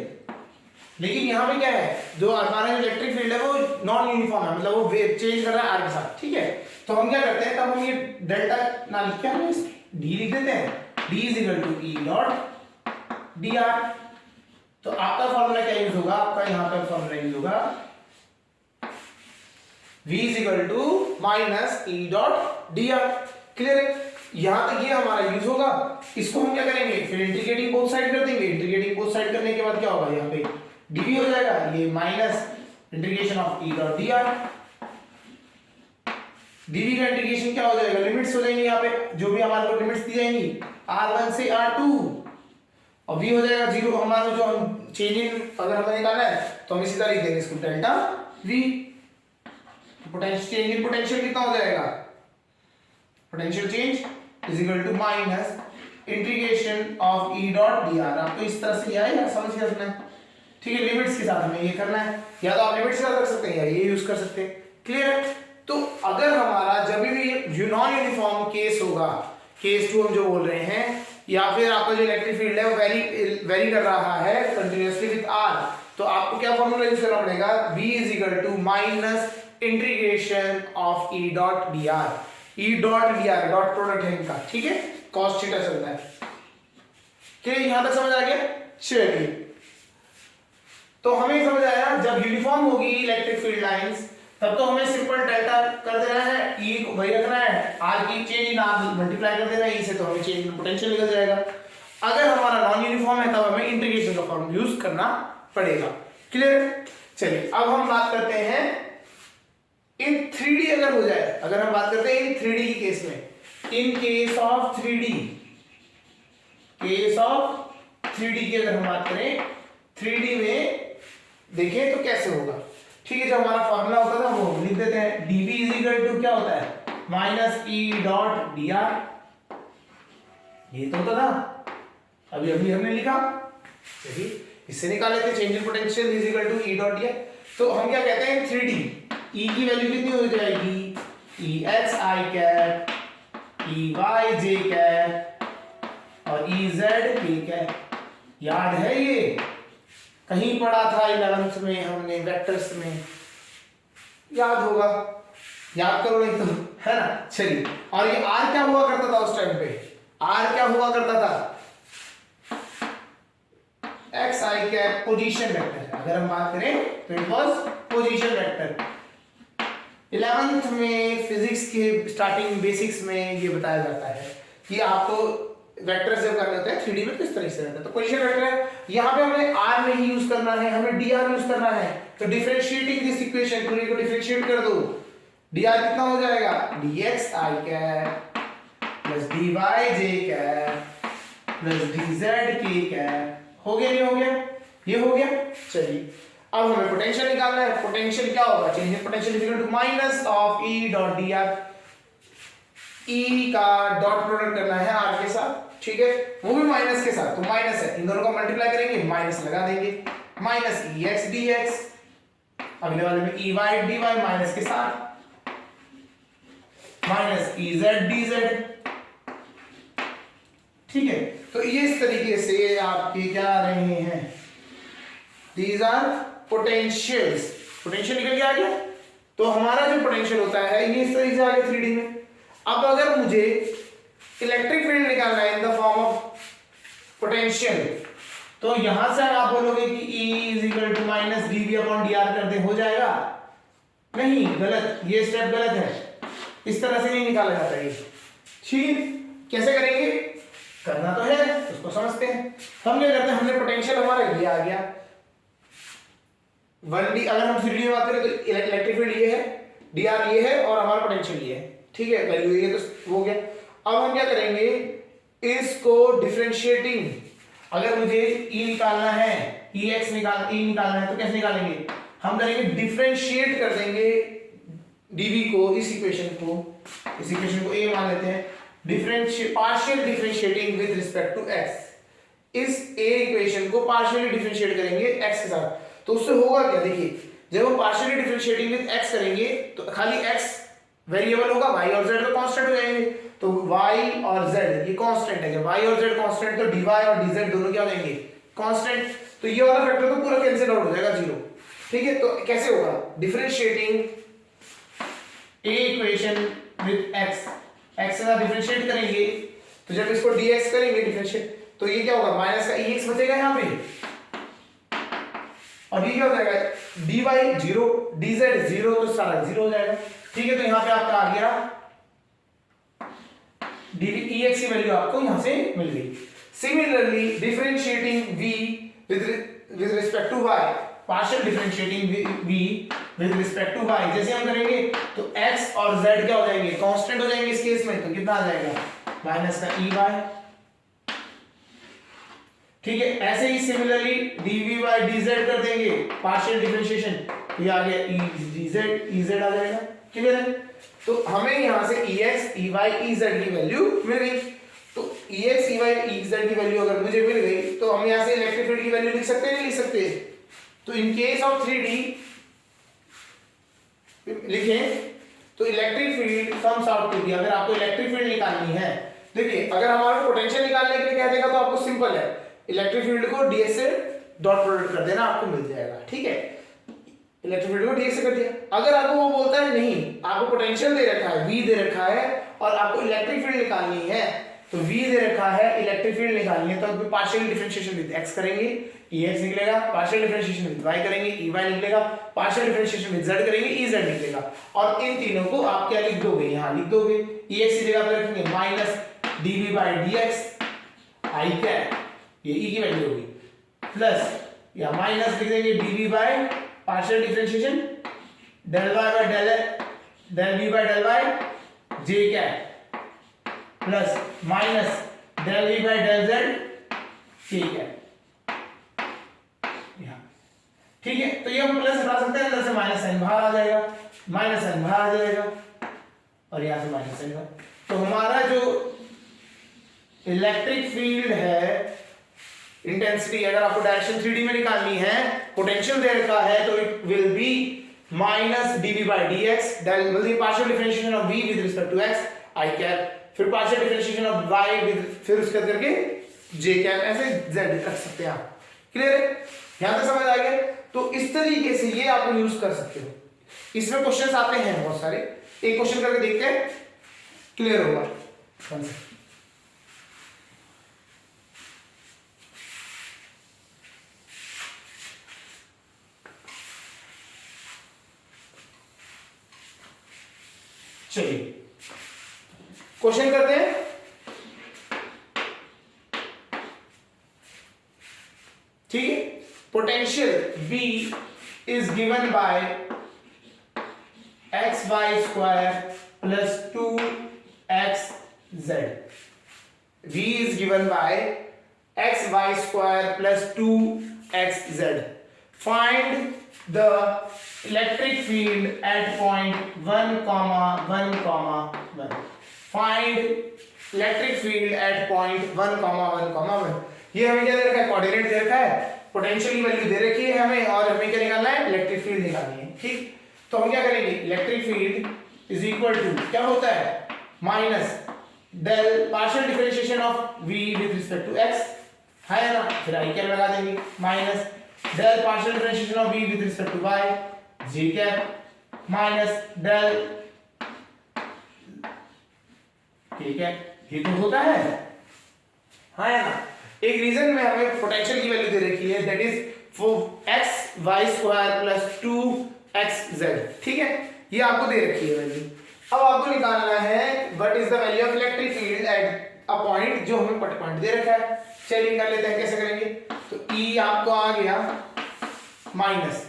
लेकिन यहाँ पे क्या है, जो हमारा इलेक्ट्रिक फील्ड है वो नॉन यूनिफॉर्म है, मतलब वो वेव चेंज कर रहा है आर के साथ। ठीक है, तो हम क्या करते हैं, तब हम ये डेल्टा ना लिख के हम डी लिख देते हैं, D is equal to E dot D R. तो आपका फॉर्मूला क्या यूज होगा, आपका यहाँ पर फॉर्मूला यूज होगा v is equal to minus E dot D R. Clear है? यहां तक ये हमारा यूज होगा। इसको हम क्या करेंगे, फिर इंटीग्रेटिंग बोथ साइड कर देंगे, इंटीग्रेटिंग बोथ साइड करने के बाद क्या होगा, यहाँ पे dv हो जाएगा, ये minus integration of e dot dr। dv का इंटीग्रेशन क्या हो जाएगा, लिमिट्स हो जाएंगी, यहाँ पे जो भी हमारे को लिमिट्स दी जाएंगी r1 से r2, और v हो जाएगा 0। हमारा जो हम चेंज इन अगर हमें निकालना है तो हम इसी तरह लिख देंगे इसको delta v। Potential change in potential कितना हो जाएगा, potential change is equal to minus integration of E dot D R. आपको इस तरह से आएगा, समझ के रखना है। ठीक है, लिमिट्स के साथ हमें ये करना है, या तो आप लिमिट्स के साथ रख सकते हैं या ये यूज कर सकते हैं। क्लियर है? तो अगर हमारा जब भी नॉन यूनिफॉर्म केस होगा, केस 2 हम जो बोल रहे हैं, या फिर आपका जो इलेक्ट्रिक फील्ड है वो वेरी कर रहा है कंटिन्यूअसली विद आर, तो आपको क्या फॉर्मूला यूज करना पड़ेगा, v is equal to minus integration of E dot D R. E dot D R dot product है इनका, ठीक है, कॉस थीटा चलता है। ठीक है, यहां तक समझ आ गया? चलिए, तो हमें समझ आया जब यूनिफॉर्म होगी इलेक्ट्रिक फील्ड लाइंस तब तो हमें सिंपल डेल्टा कर देना है, ई को वही रखना है, आर की चेंज इन आर मल्टीप्लाई कर देना है, ई से तो हमें चेंज इन पोटेंशियल निकल जाएगा। अगर हमारा नॉन यूनिफॉर्म है तब हमें इंटीग्रेशन का फॉर्म यूज करना पड़ेगा। क्लियर? चलिए अब हम बात करते हैं इन 3D अगर हो जाए, अगर हम बात करते हैं इन 3D की केस में, in case of 3D, case of 3D की अगर हम बात करें, 3D में देखें तो कैसे होगा। ठीक है, जो हमारा फॉर्मूला होता था वो लिख देते हैं, dv इज इक्वल टू क्या होता है minus E dot D R, ये तो होता था, अभी हमने लिखा। चलिए इससे निकाले थे change in potential is equal to E dot D R. तो हम क्या कहते हैं 3D, ई की वैल्यू कितनी हो जाएगी, ई एक्स आई कैप, ई वाई जे कैप और ई जेड के कैप। याद है ये कहीं पढ़ा था 11th में हमने वेक्टर्स में, याद होगा, याद करो नहीं तो, है ना। चलिए, और ये आर क्या हुआ करता था उस टाइम पे, आर क्या हुआ करता था, एक्स आई कैप पोजीशन वेक्टर। अगर हम बात करें तो it was position vector. 11th में फिजिक्स के स्टार्टिंग बेसिक्स में ये बताया जाता है कि आपको वेक्टर जब करने होते हैं 3D में किस तरह से रहता है। तो पोजीशन वेक्टर है, यहाँ पे हमें r नहीं यूज करना है, हमें dr यूज करना है। तो डिफरेंशिएटिंग दिस इक्वेशन, पूरी को डिफरेंशिएट कर दो, dr कितना हो जाएगा, dx i cap plus dy j cap plus dz k cap. हो गया, नहीं हो गया, ये हो गया। चलिए अब हमें पोटेंशियल निकालना है। पोटेंशियल क्या होगा, change in potential is equal to minus of e dot dr, e का डॉट प्रोडक्ट करना है r के साथ, ठीक है, वो भी माइनस के साथ, तो माइनस है, इन दोनों को मल्टीप्लाई करेंगे, माइनस लगा देंगे, माइनस ex dx, अगले वाले में ey dy माइनस के साथ, माइनस ez dz। ठीक है, तो ये इस तरीके से आपके क्या आ रहे हैं, दीज आर पोटेंशियल्स। पोटेंशियल निकल के आ गया। तो हमारा जो पोटेंशियल होता है ये इस तरीके से आ गया 3D में। अब अगर मुझे इलेक्ट्रिक फील्ड निकालना है in the form of potential, तो यहां से आप बोलोगे कि E is equal to minus dv upon dr कर दे, हो जाएगा? नहीं, गलत, ये स्टेप गलत है, इस तरह से नहीं निकाला जाता ये। ठीक, कैसे करेंगे, करना तो है, उसको समझते हैं। हम क्या करते हैं, हमने पोटेंशियल हमारा ये आ गया 1D, अगर हम 3D में बात करें तो इलेक्ट्रिक फील्ड ये है, dr ये है और हमारा पोटेंशियल ये है, ठीक है, वैल्यू ये तो हो गया। अब हम क्या करेंगे, इसको डिफरेंशिएटिंग, अगर मुझे E निकालना है, Ex निकालना है तो कैसे निकालेंगे, हम करेंगे डिफरेंशिएट कर देंगे dv को, इस इक्वेशन को a मान लेते हैं, partial differentiating with respect to x, इस a इक्वेशन को पार्शियली डिफरेंशिएट करेंगे x के साथ। तो उससे होगा क्या, देखिए जब हम पार्शियली डिफरेंशिएटिंग विद x करेंगे तो खाली x वेरिएबल होगा, y और z तो कांस्टेंट हो जाएंगे। तो y और z ये कांस्टेंट है, जब y और z कांस्टेंट तो dy और dz दोनों क्या हो जाएंगे, कांस्टेंट। तो ये वाला फैक्टर तो पूरा कैंसिल आउट हो जाएगा, जीरो। ठीक है, तो कैसे होगा, differentiating a equation with x से डिफरेंशिएट करेंगे, तो जब इसको dx करेंगे डिफरेंशिएट, तो ये क्या होगा, माइनस का ex बचेगा यहाँ पे, और ये क्या हो जाएगा, dy 0 dz 0, तो सारा 0 हो जाएगा। ठीक है, तो यहाँ पे आपका आ गया ex की वैल्यू आपको यहां से मिल गई। Similarly differentiating v with respect to y, partial differentiating v with respect to y, जैसे हम करेंगे तो x और z क्या हो जाएंगे, कांस्टेंट हो जाएंगे इस केस में, तो कितना आ जाएगा, माइनस का ey। ठीक है, ऐसे ही सिमिलरली dv by dz कर देंगे पार्शियल डिफरेंशिएशन, तो ये आ गया ez आ जाएगा। क्लियर है, तो हमें यहां से ex ey ez की वैल्यू मिल गई। तो ex ey ez की वैल्यू अगर मुझे मिल गई तो हम यहां से इलेक्ट्रिक फील्ड की वैल्यू लिख सकते हैं, नहीं लिख सकते। तो इन केस ऑफ 3D लिखें तो electric field comes out to be, अगर आपको इलेक्ट्रिक फील्ड निकालनी है, देखिए अगर हमारा पोटेंशियल निकालने के लिए कह देगा तो आपको सिंपल है, इलेक्ट्रिक फील्ड को ds से डॉट प्रोडक्ट कर देना, आपको मिल जाएगा। ठीक है, इलेक्ट्रिक फील्ड को ds से कर दिया। अगर आपको वो बोलता है नहीं, आपको पोटेंशियल दे रखा है, v दे रखा है और आपको इलेक्ट्रिक फील्ड निकालनी है तो v दे रखा है, इलेक्ट्रिक फील्ड निकालनी है तो पार्शियल डिफरेंशिएशन विद x करेंगे, ex निकलेगा, पार्शियल डिफरेंशिएशन विद y करेंगे, ey निकलेगा, पार्शियल डिफरेंशिएशन विद z करेंगे, ez निकलेगा। और इन तीनों को आप क्या लिख दोगे, यहां लिख दोगे, ex की जगह पे रखेंगे माइनस dv/dx i कैप, ये e की वैल्यू होगी, प्लस या माइनस लिख देंगे dv by partial differentiation del y by del v by del y j cap plus minus del v by del z k cap, ठीक है। तो ये हम प्लस हटा सकते हैं, अंदर से माइनस साइन बाहर आ जाएगा, माइनस साइन बाहर आ जाएगा और यहां से माइनस साइन। तो हमारा जो इलेक्ट्रिक फील्ड है, इंटेंसिटी, अगर आपको डायरेक्शन 3D में निकालनी है, पोटेंशियल दे रखा है तो it will B minus dv/dx, del will be partial differentiation of v with respect to x i cap, फिर partial differentiation of y with फिर उसके करके j कैप, ऐसे z रख सकते हैं आप। क्लियर है, यहां तक समझ आ गया। तो इस तरीके से ये आप यूज कर सकते हो। इसमें क्वेश्चंस आते हैं बहुत सारे, एक क्वेश्चन करके देखते हैं, क्लियर होगा। चलिए क्वेश्चन करते हैं। ठीक है, potential V is given by xy square plus 2xz। V is given by xy square plus 2xz। Find the electric field at point 1, 1, 1। Find electric field at point 1, 1, 1। ये हमें क्या दे रखा है, कोऑर्डिनेट दे रखा है, पोटेंशियल की वैल्यू दे रखी है हमें, और हमें क्या निकालना है, इलेक्ट्रिक फील्ड निकालनी है। ठीक, तो हम क्या करेंगे, electric field is equal to क्या होता है, minus del partial differentiation of v with respect to x है ना, फिर i कैप लगा देंगे, minus del partial differentiation of v with respect to y j cap, minus del, ठीक है, ये तो होता है हाँ या ना। एक रीजन में हमें पोटेंशियल की वैल्यू दे रखी है, that is four X Y square plus 2xz। ठीक है, ये आपको दे रखी है वैल्यू। अब आपको निकालना है what is the value of electric field at a point, जो हमें पॉइंट दे रखा है। चलिए निकाल लेते हैं, कैसे करेंगे। तो E आपको आ गया माइनस,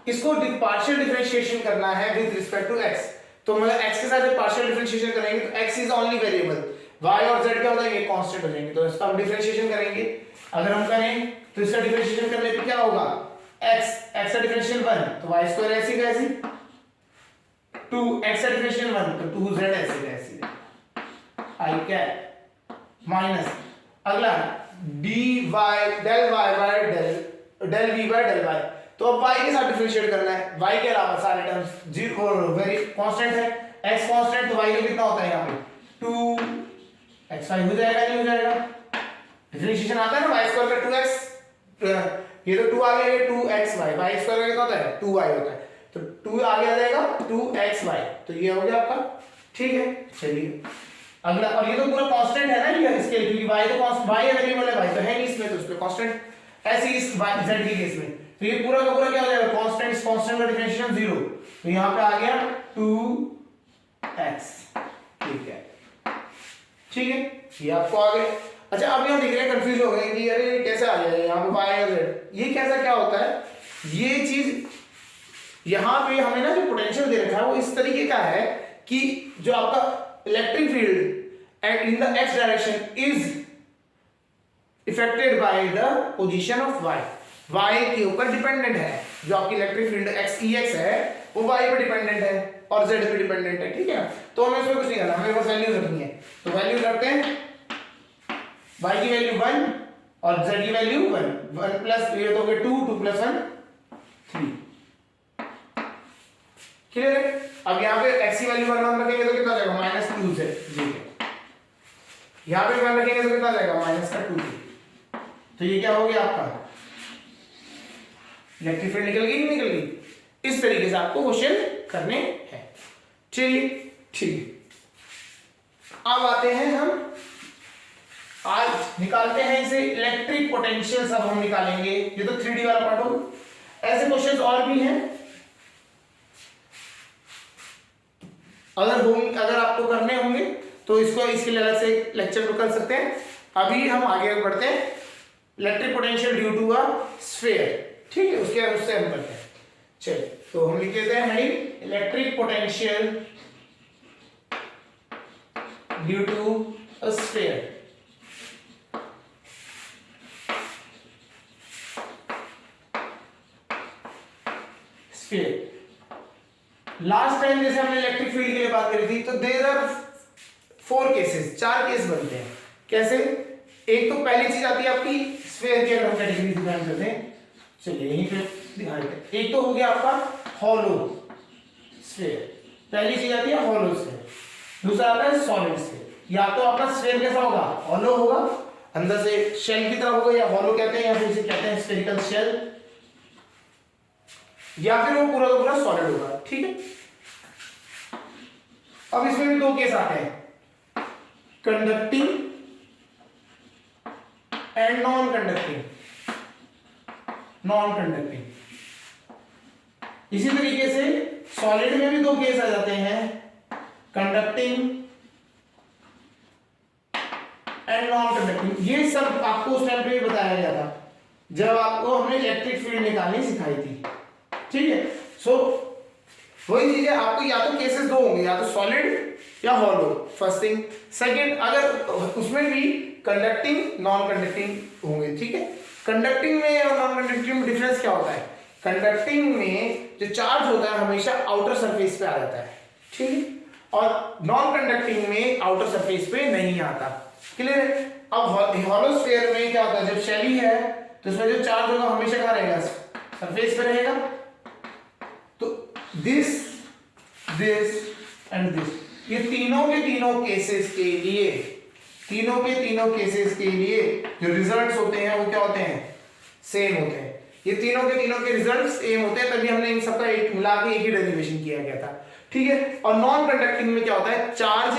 इसको पार्शियल डिफरेंशिएशन करना है विद रिस्पेक्ट टू x, तो मतलब x के साथ पार्शियल डिफरेंशिएशन करेंगे तो x is only variable, y और z क्या हो जाएंगे, कांस्टेंट हो जाएंगे। तो इसका हम डिफरेंशिएशन करेंगे, अगर हम करें तो इसका डिफरेंशिएशन करने पे क्या होगा, x का डिफरेंशियल 1 तो y स्क्वायर ऐसी का ऐसी, 2 x का डिफरेंशियल 1 तो 2z ऐसी का ऐसी, i कैप माइनस अगला dy del y by del v by del y। तो अब y के साथ डिफरेंशिएट करना है, y के अलावा सारे टर्म्स जीरो वेरी कांस्टेंट है, x कांस्टेंट तो y का कितना होता है यहाँ पे 2xy हो जाएगा, नहीं हो जाएगा, डिफरेंशिएशन आता है ना y स्क्वायर का 2x, ये तो 2 आ गया, ये 2xy, y स्क्वायर का कितना होता है 2y होता है, तो 2 आगे आ जाएगा 2xy, तो ये हो गया आपका। ठीक है, चलिए अगला, और ये तो पूरा कांस्टेंट है ना ये इसके, क्योंकि y तो y वेरिएबल है, y तो है नहीं इसमें, तो उसमें कांस्टेंट, ऐसे इस z के केस में तो ये पूरा का पूरा क्या हो जाएगा, कांस्टेंट का डिफरेंशिएशन 0, तो यहां पे आ गया 2x। ठीक है, ठीक है, ये आपको आ गया। अच्छा, अब यहां देख रहे हैं, कंफ्यूज हो गए कि अरे कैसे आ गया यहां पे y और z, ये कैसा क्या होता है, ये चीज यहां पे हमें ना जो पोटेंशियल दे रखा है वो इस तरीके का है कि जो आपका electric field at in the x direction is affected by the position of y के ऊपर डिपेंडेंट है, जो आपकी इलेक्ट्रिक फील्ड ex है वो y पे डिपेंडेंट है और z पे डिपेंडेंट है। ठीक है, तो हमें इसमें कुछ नहीं करना, हमें बस वैल्यूज रखनी है, तो वैल्यूज रखते हैं, y की वैल्यू 1 और z की वैल्यू 1 प्लस ये तो हो गया 2 प्लस 1 3। क्लियर है, अब यहाँ पे x की वैल्यू 1 हम रखेंगे तो कितना जाएगा माइनस 2z, यहाँ पे 1 रखेंगे तो कितना जाएगा माइनस का 2, तो ये क्या हो गया आपका इलेक्ट्रिक फील्ड निकल गई, नहीं निकल गई। इस तरीके से आपको क्वेश्चन करने हैं। चलिए ठीक है। अब आते हैं हम, आज निकालते हैं इसे इलेक्ट्रिक पोटेंशियल, सब हम निकालेंगे। ये तो 3D वाला पार्ट होगा। ऐसे क्वेश्चंस और भी हैं, अगर आपको करने होंगे तो इसको इसके लिए अलग से लेक्चर को कर सकते हैं। अभी हम आगे बढ़ते हैं, electric potential due to a sphere, ठीक है, उससे हम करते हैं। चलिए, तो हम लिख लेते हैं heading electric potential due to a sphere. Last time जैसे हमने इलेक्ट्रिक फील्ड के लिए बात करी थी, तो देयर आर 4 केसेस, 4 केस बनते हैं। कैसे? एक तो पहली चीज आती है आपकी स्फीयर की, अगर हम कैटेगरी डिफाइन करते हैं, चलिए यहीं पे दिखा देते हैं। एक तो हो गया आपका हॉलो स्फीयर, पहली चीज आती है हॉलो स्फीयर। दूसरा आता है सॉलिड स्फीयर। या तो आपका स्फीयर कैसा होगा, हॉलो होगा, अंदर से शेल की तरह होगा, या हॉलो कहते हैं, या फिर इसे कहते हैं स्फेरिकल शेल, या फिर वो पूरा का पूरा सॉलिड होगा, ठीक है। अब इसमें भी 2 केस आते हैं, कंडक्टिंग एंड नॉन कंडक्टिंग। इसी तरीके से सॉलिड में भी 2 केस आ जाते हैं, कंडक्टिंग एंड नॉन कंडक्टिंग। ये सब आपको उस टाइम पे भी बताया गया था जब आपको हमने इलेक्ट्रिक फील्ड निकालनी सिखाई थी, ठीक है। सो वही चीज है, आपको या तो केसेस 2 होंगे, या तो सॉलिड या हॉलो, फर्स्ट थिंग। सेकंड, अगर उसमें भी कंडक्टिंग नॉन कंडक्टिंग होंगे, ठीक है। कंडक्टिंग में और नॉन कंडक्टिंग में डिफरेंस क्या होता है? कंडक्टिंग में जो चार्ज होता है हमेशा आउटर सरफेस पे आ जाता है, ठीक है, और नॉन कंडक्टिंग में आउटर सरफेस पे नहीं आता। क्लियर है? अब हॉलो स्फीयर में क्या होता है, जब शेली है तो इसमें जो चार्ज होगा हमेशा कहां रहेगा, सरफेस पे रहेगा। तो दिस एंड दिस, ये तीनों के तीनों केसेस के लिए जो रिजल्ट्स होते हैं वो क्या होते हैं, सेम होते हैं। ये तीनों के रिजल्ट्स सेम होते हैं, तभी हमने इन सबका एक मिला के एक ही डेरिवेशन किया गया था, ठीक है। और नॉन कंडक्टिंग में क्या होता है, चार्ज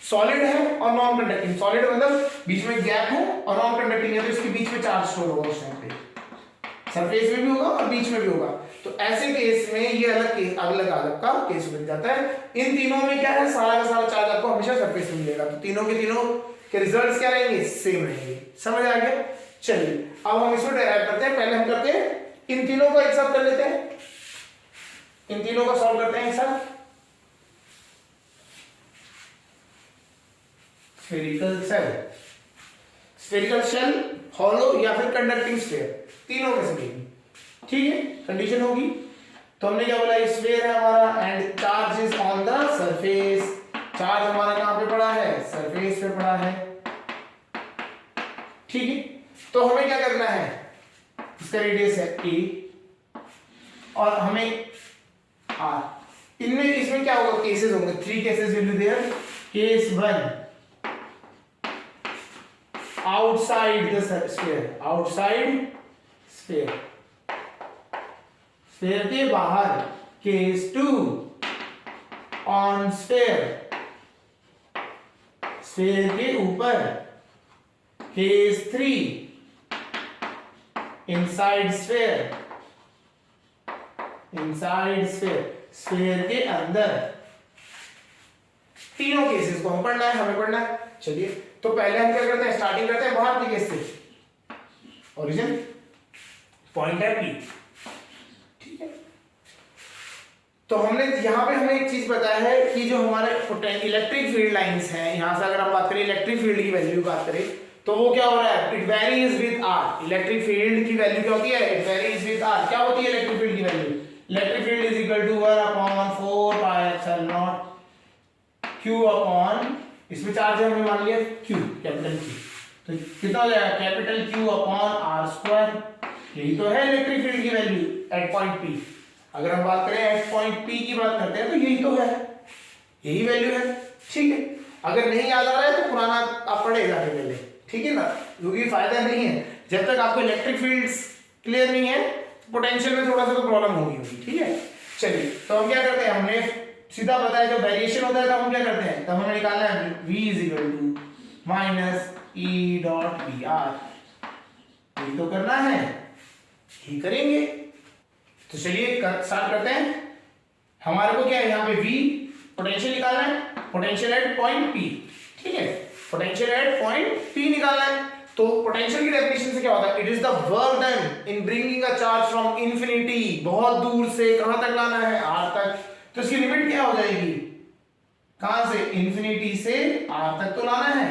सॉलिड है और नॉन कंडक्टिंग, सॉलिड मतलब बीच में गैप हो, और नॉन कंडक्टिंग है तो इसके बीच में चार्ज स्टोर होगा, उस टाइम पे सरफेस में भी होगा और बीच में भी होगा। तो ऐसे केस में ये अलग का केस बन जाता है। इन तीनों में क्या है, सारा का सारा चार्ज आपको हमेशा सरफेस में मिलेगा, तो तीनों के रिजल्ट्स क्या रहेंगे, सेम रहेंगे। समझ आ गया? चलिए अब हम इसको डेराइव करते हैं। पहले हम करते हैं इन तीनों को एक साथ कर लेते हैं, इन तीनों को सॉल्व करते हैं एक साथ। स्फेरिकल शेल, हॉलो या फिर कंडक्टिंग स्फीयर, तीनों में से मिलेगी, ठीक है। कंडीशन होगी तो हमने क्या बोला, स्फीयर है हमारा and charge is on the surface. Charge हमारा कहां पे पड़ा है, सरफेस पे पड़ा है, ठीक है। तो हमें क्या करना है, इसका रेडियस है a और हमें r। इसमें क्या होगा, केसेस होंगे, 3 cases will be there. Case 1, outside the sphere, sphere के बाहर। केस 2, on स्फीयर के ऊपर। केस 3, inside स्फीयर के अंदर। तीनों केसेस को हमें पढ़ना है। चलिए तो पहले हम क्या करते हैं, स्टार्टिंग करते हैं बाहर के केस से। ओरिजिन पॉइंट है P, ठीक है। तो हमने यहां पे हमें एक चीज बताया है कि जो हमारे इलेक्ट्रिक फील्ड लाइंस हैं, यहां से अगर हम बात करें इलेक्ट्रिक फील्ड की वैल्यू की बात करें तो वो क्या हो रहा है, it varies with r। Electric field की वैल्यू क्या होती है, इट वेरीज विद r। क्या होती है इलेक्ट्रिक फील्ड की value, electric field is equal to 1/4 pi epsilon naught q upon, इसमें चार्ज है हमने मान लिया q, कैपिटल Q, तो कितना हो जाएगा, कैपिटल Q अपॉन r²। यही तो है इलेक्ट्रिक फील्ड की वैल्यू एट पॉइंट P। अगर हम बात करें एट पॉइंट P की बात करते हैं तो यही तो है, यही वैल्यू है, ठीक है। अगर नहीं याद आ रहा है तो पुराना आप पढ़ेगा पहले, ठीक है ना, क्योंकि फायदा नहीं है जब तक आपको इलेक्ट्रिक फील्ड्स क्लियर नहीं है, पोटेंशियल में थोड़ा सा तो प्रॉब्लम होगी, ठीक है। चलिए तो हम क्या करते हैं, हमने सीधा पता है जब वेरिएशन होता है तब हम क्या करते हैं, तब हमें निकालना है v is equal to minus E dot B R. ये तो करना है, ही करेंगे। तो चलिए स्टार्ट करते हैं। हमारे को क्या है यहाँ पे v पोटेंशियल निकालना है, पोटेंशियल एट पॉइंट p, ठीक है, पोटेंशियल एट पॉइंट p निकालना है। तो पोटेंशियल की डेफिनेशन से क्या होता है, it is the work done in bringing a charge from infinity, बहुत दूर से कहां तक लाना है, r तक। तो इसकी लिमिट क्या हो जाएगी, कहां से, इंफिनिटी से r तक तो लाना है,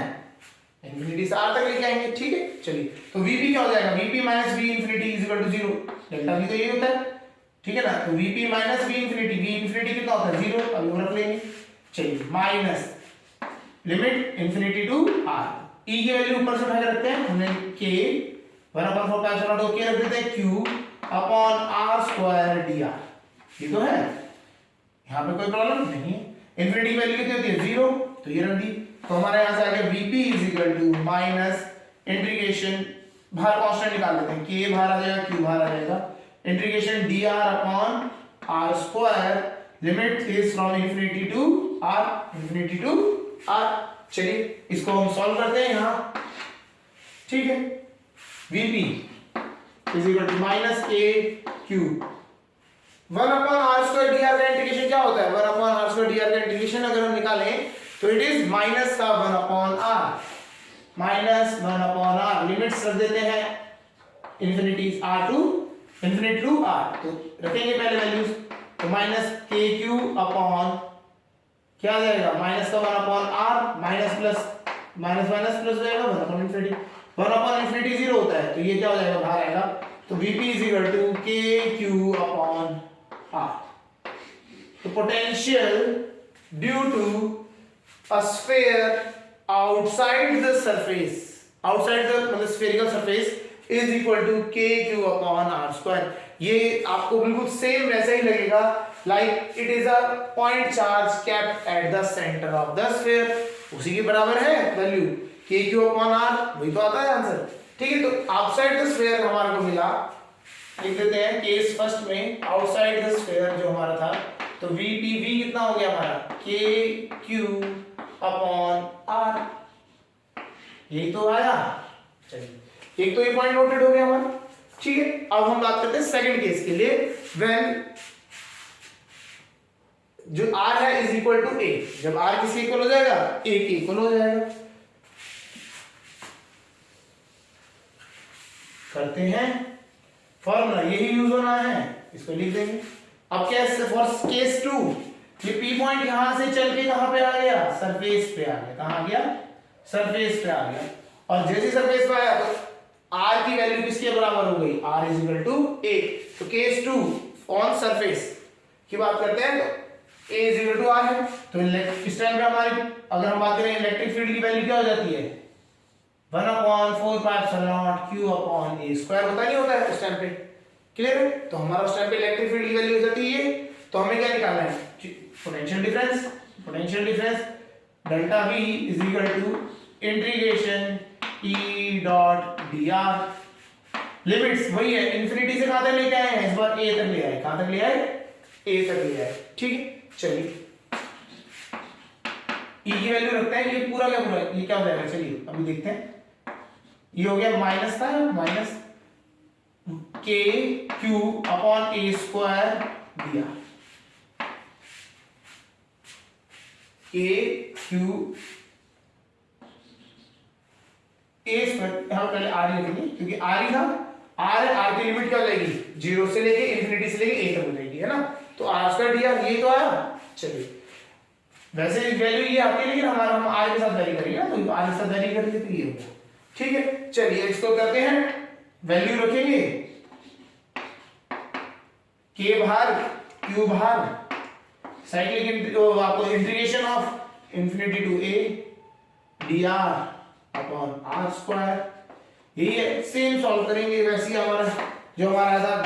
इंफिनिटी से r तक लेके आएंगे, ठीक है। चलिए तो vp क्या हो जाएगा, vp minus v infinity is equal to 0, delta v तो ये होता है, ठीक है ना। तो vp minus v infinity, v infinity कितना होता है 0, अभी वो रख लेंगे। चलिए minus limit infinity to r, e की वैल्यू ऊपर से उठा के रखते हैं हमने, k 1/4 k रख देते हैं, q upon r square dr, ये तो है, यहाँ पे कोई प्रॉब्लम नहीं है। इंफिनिटी की वैल्यू कितनी होती है 0, तो ये रख दी। तो हमारे यहाँ से आ गया vp is equal to minus integration, बाहर कांस्टेंट निकाल देते हैं, k बाहर आ जाएगा, q बाहर आ जाएगा, integration dr upon r square, limit is from infinity to r, infinity to r। चलिए इसको हम सॉल्व करते हैं यहाँ, ठीक है। vp is equal to minus a q, 1 upon r square dr का इंटीग्रेशन क्या होता है, 1 अपॉन r स्क्वायर dr का इंटीग्रेशन अगर हम निकालें तो इट इज माइनस का 1 upon r, minus 1 upon r, limits रख देते हैं infinity r to infinity to r, तो रखेंगे पहले वैल्यूज, तो माइनस के क्यू अपॉन क्या आ जाएगा, माइनस का 1 upon r, minus plus minus minus plus हो जाएगा 1 अपॉन इंफिनिटी, 1 अपॉन इंफिनिटी 0 होता है, तो ये क्या हो जाएगा, बाहर आएगा। तो vp is equal to k Q upon r। तो potential due to a sphere outside the surface, outside the मतलब spherical surface is equal to k Q upon r square. ये आपको बिल्कुल सेम वैसा ही लगेगा, like it is a point charge kept at the centre of the sphere, उसी के बराबर है वैल्यू, के क्यू अपॉन r, वही तो आता है आंसर, ठीक है। तो आउटसाइड द स्फीयर हमारे को मिला, लिख देते हैं केस फर्स्ट में आउटसाइड द स्फीयर जो हमारा था, तो vp v कितना हो गया हमारा, के क्यू अपॉन r, यही तो आया। चलिए एक तो ये पॉइंट नोटेड हो गया हमारा, ठीक है। अब हम बात करते हैं सेकंड केस के लिए, व्हेन जो r है इज इक्वल टू a, जब r किसके इक्वल हो जाएगा, a के इक्वल हो जाएगा। करते हैं फॉर्मूला, यही यूज होना है, इसको लिख देंगे। अब क्या फॉर केस 2, ये p पॉइंट यहां से चल के कहां पे आ गया, सरफेस पे आ गया, कहां आ गया, सरफेस पे आ गया, और जैसे सरफेस पे आया तो r की वैल्यू किसके बराबर हो गई, r is equal to a। तो केस 2 ऑन सरफेस की बात करते हैं, तो a is equal to r है, तो इस टाइम पे हमारी अगर हम बात करें इलेक्ट्रिक फील्ड की वैल्यू क्या हो जाती है, 1 upon 4 pi epsilon naught q upon a square, होता नहीं होता है उस टाइम पे, क्लियर है। तो हमारा उस टाइम पे इलेक्ट्रिक फील्ड की वैल्यू हो जाती है, तो हमें क्या निकालना है, potential difference, potential difference delta v is equal to integration e dot dr, limits वही है, इंफिनिटी से कहां तक लेके आए हैं, इस बार a तक ले आए, कहां तक ले आए, a तक ले आए, ठीक है। चलिए e की वैल्यू रखते हैं, ये पूरा क्या पूरा, ये क्या हो जाएगा, चलिए अभी देखते हैं। ये हो गया माइनस का minus k Q upon a square दिया, के क्यू ए स्क्वायर, यहां पहले आर लिखेंगे क्योंकि आर ही था, आर की लिमिट क्या हो जाएगी, 0 से लेके इंफिनिटी से लेके a तक हो जाएगी, है ना। तो आर स्क्वायर दिया, ये तो आया। चलिए वैसे वैल्यू ये आती है, लेकिन हमारा हम आर के साथ वेरी करेंगे ना, तो आर के साथ वेरी करेंगे तो ये होगा, ठीक है। चलिए इसको करते हैं, वैल्यू रखेंगे के बाहर क्यू बाहर, साइक्लिक आपको integration of infinity to a dr upon r square, यही है। सेम सॉल्व करेंगे वैसे ही हमारा जो हमारा था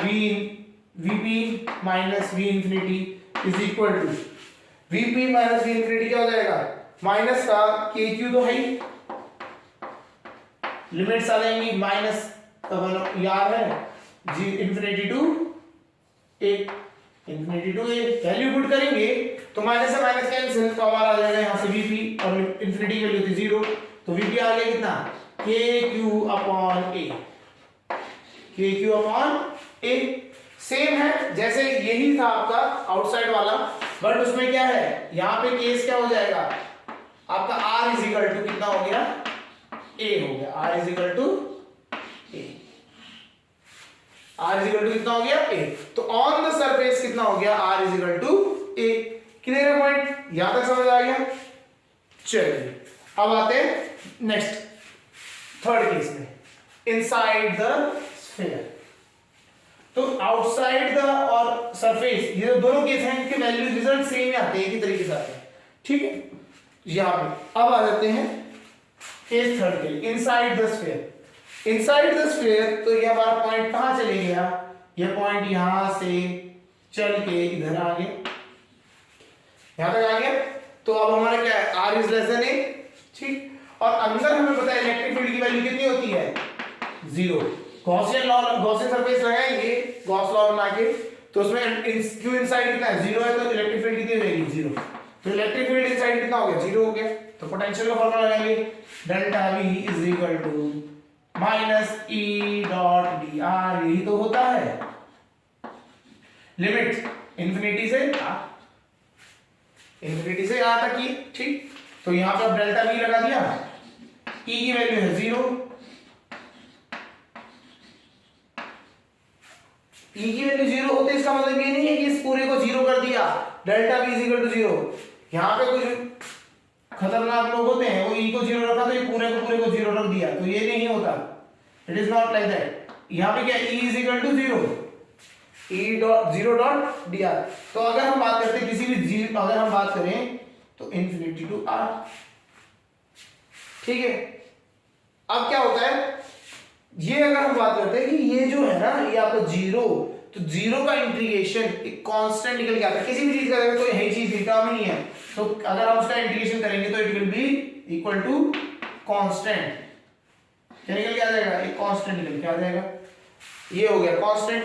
vp minus v infinity is equal to vp minus v infinity क्या हो जाएगा, माइनस का के क्यू तो है ही, लिमिट्स आ जाएंगी माइनस यार है जी infinity to a, infinity to a, value put करेंगे तो माइनस से माइनस कैंसिल, तो हमारा आ जाएगा यहाँ से Vp और इंफिनिटी की वैल्यू थी 0, तो Vp आ गया कितना KQ upon A, KQ upon A। Same है जैसे यही था आपका आउटसाइड वाला, बट उसमें क्या है, यहाँ पे केस क्या हो जाएगा आपका R इज इक्वल टू कितना हो गया A हो गया, R is equal to A, R is equal to कितना हो गया A। तो ऑन द सरफेस कितना हो गया R is equal to A। Clear है पॉइंट, यहां तक समझ आ गया। चलिए अब आते हैं नेक्स्ट थर्ड केस में, इनसाइड द स्फीयर। तो आउटसाइड द और सरफेस, ये दोनों केस हैं, इनके वैल्यू रिजल्ट सेम ही आते हैं, एक ही तरीके से आते हैं, ठीक है। यहां पे अब आ जाते हैं केस थर्ड के लिए, inside the sphere. Inside the sphere, तो ये हमारा पॉइंट कहां चले गया, ये पॉइंट यहां से चल के इधर आ गया, यहां तक आ गया। तो अब हमारा क्या है, R is less than A, ठीक। और अंदर हमें पता है इलेक्ट्रिक फील्ड की वैल्यू कितनी होती है 0। गॉसियन लॉ, गॉसियन सरफेस लगाएंगे गॉस लॉ बना के, तो उसमें Q इनसाइड कितना है 0 है, तो इलेक्ट्रिक फील्ड कितनी हो जाएगी 0। तो इलेक्ट्रिक फील्ड इनसाइड कितना हो गया 0 हो गया। तो पोटेंशियल का फॉर्मूला लगाएंगे, delta V is equal to minus E dot dr, यही तो होता है लिमिट इन्फिनिटी से इन्फिनिटी से आ तक की, ठीक। तो यहां पे अब डेल्टा V लगा दिया, E की वैल्यू है 0, E की वैल्यू 0 होते इसका मतलब ये नहीं है कि इस पूरे को 0 कर दिया, delta V is equal to 0। यहां पे कुछ खतरनाक लोग होते हैं, वो E को 0 रखा तो ये पूरे को 0 रख दिया, तो ये नहीं होता, it is not like that. यहां पे क्या E is equal to 0, E dot 0 dot dr। तो अगर हम बात करते हैं किसी भी अगर हम बात करें तो इन्फिनिटी टू R, ठीक है। अब क्या होता है, ये अगर हम बात करते हैं कि ये जो है ना, ये आपका 0, तो 0 का इंटीग्रेशन एक कांस्टेंट निकल के आता है, किसी भी चीज का अगर कोई है चीज टर्म ही नहीं है, तो अगर हम उसका इंटीग्रेशन करेंगे तो it will be equal to constant, क्या निकल के आ जाएगा, एक कांस्टेंट निकल के आ जाएगा, ये हो गया कांस्टेंट,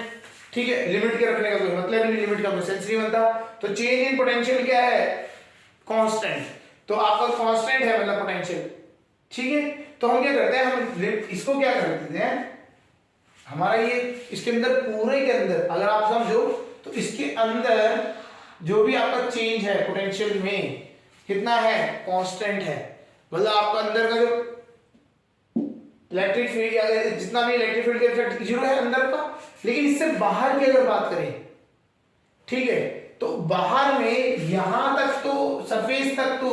ठीक है। लिमिट के रखने का कोई मतलब नहीं, लिमिट का कोई सेंस नहीं बनता। तो चेंज इन पोटेंशियल क्या है, कांस्टेंट, तो आपका कांस्टेंट है मतलब पोटेंशियल, ठीक है। तो हम क्या करते हैं, हम इसको क्या कर देते हैं, हमारा ये इसके अंदर पूरे के अंदर अगर आप समझो तो इसके अंदर जो भी आपका चेंज है पोटेंशियल में कितना है, कांस्टेंट है, मतलब आपका अंदर का जो इलेक्ट्रिक फील्ड, जितना भी इलेक्ट्रिक फील्ड का इफेक्ट 0 है अंदर का। लेकिन इससे बाहर की अगर बात करें, ठीक है, तो बाहर में यहां तक तो सरफेस तक तो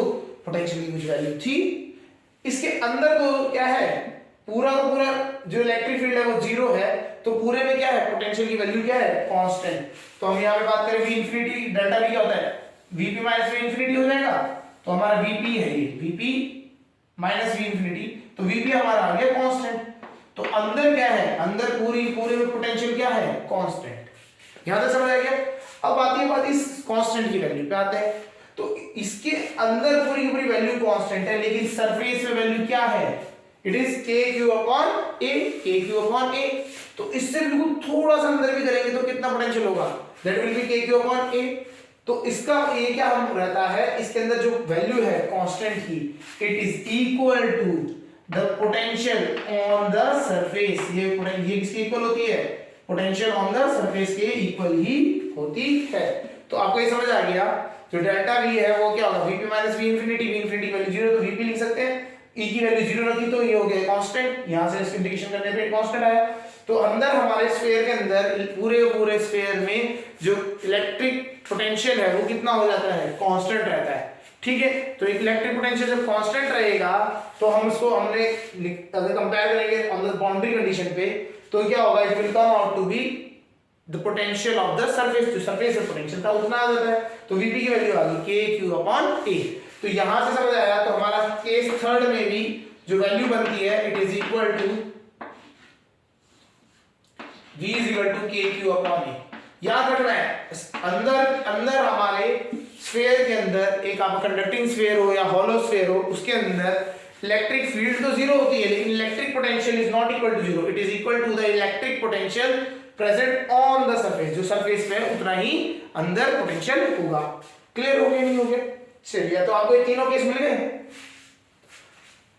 पोटेंशियल की कुछ वैल्यू थी, इसके अंदर तो क्या है, पूरा का पूरा जो इलेक्ट्रिक फील्ड है वो 0 है, तो पूरे में क्या है, पोटेंशियल की वैल्यू क्या है, कांस्टेंट। तो हम यहां पे बात करें V इंफिनिटी, डेल्टा V क्या होता है, Vp माइनस V इंफिनिटी हो जाएगा, तो हमारा Vp है ये, Vp माइनस V इंफिनिटी, तो Vp हमारा आ गया कांस्टेंट। तो अंदर क्या है, अंदर पूरे में पोटेंशियल क्या है, कांस्टेंट। यहां तक समझ आ गया। अब आती है बात इस कांस्टेंट की वैल्यू पे आते हैं, तो इसके अंदर पूरी की पूरी वैल्यू कांस्टेंट है, लेकिन सरफेस में वैल्यू क्या है, it is KQ upon A, KQ upon A। तो इससे बिल्कुल थोड़ा सा अंदर भी करेंगे तो कितना पोटेंशियल होगा, that will be KQ upon A। तो इसका ये क्या हम रहता है, इसके अंदर जो वैल्यू है कांस्टेंट की, it is equal to the potential on the surface. ये किसकी इक्वल होती है, पोटेंशियल ऑन द सरफेस के इक्वल ही होती है। तो आपको ये समझ आ गया, जो डेल्टा V है वो क्या होगा, Vp minus V infinity, V infinity value 0, तो Vp लिख सकते हैं, E की वैल्यू 0 रखी तो ये हो गया कांस्टेंट, यहां से इसकी इंटीग्रेशन करने पे कांस्टेंट आया। तो अंदर हमारे स्फीयर के अंदर पूरे स्फीयर में जो इलेक्ट्रिक पोटेंशियल है वो कितना हो जाता है, कांस्टेंट रहता है, ठीक है। तो इलेक्ट्रिक पोटेंशियल जब कांस्टेंट रहेगा तो हम इसको हमने अगर कंपेयर करेंगे ऑन द बाउंड्री कंडीशन पे, तो क्या होगा, it will come out to be the potential of the surface, जो सरफेस पे पोटेंशियल था उतना आ जाता है। तो Vp की वैल्यू आ गई KQ अपॉन A। तो यहां से समझ आया, तो हमारा केस थर्ड में भी जो वैल्यू बनती है, it is equal to V is equal to KQ upon A। याद रखना है, अंदर हमारे स्फीयर के अंदर एक आप कंडक्टिंग स्फीयर हो या हॉलो स्फीयर हो, उसके अंदर इलेक्ट्रिक फील्ड तो 0 होती है, लेकिन electric potential is not equal to 0, it is equal to the electric potential present on the surface. जो सरफेस पे है उतना ही अंदर पोटेंशियल होगा। क्लियर हो गया नहीं हो गया? चलिए तो आपको ये तीनों केस मिल गए।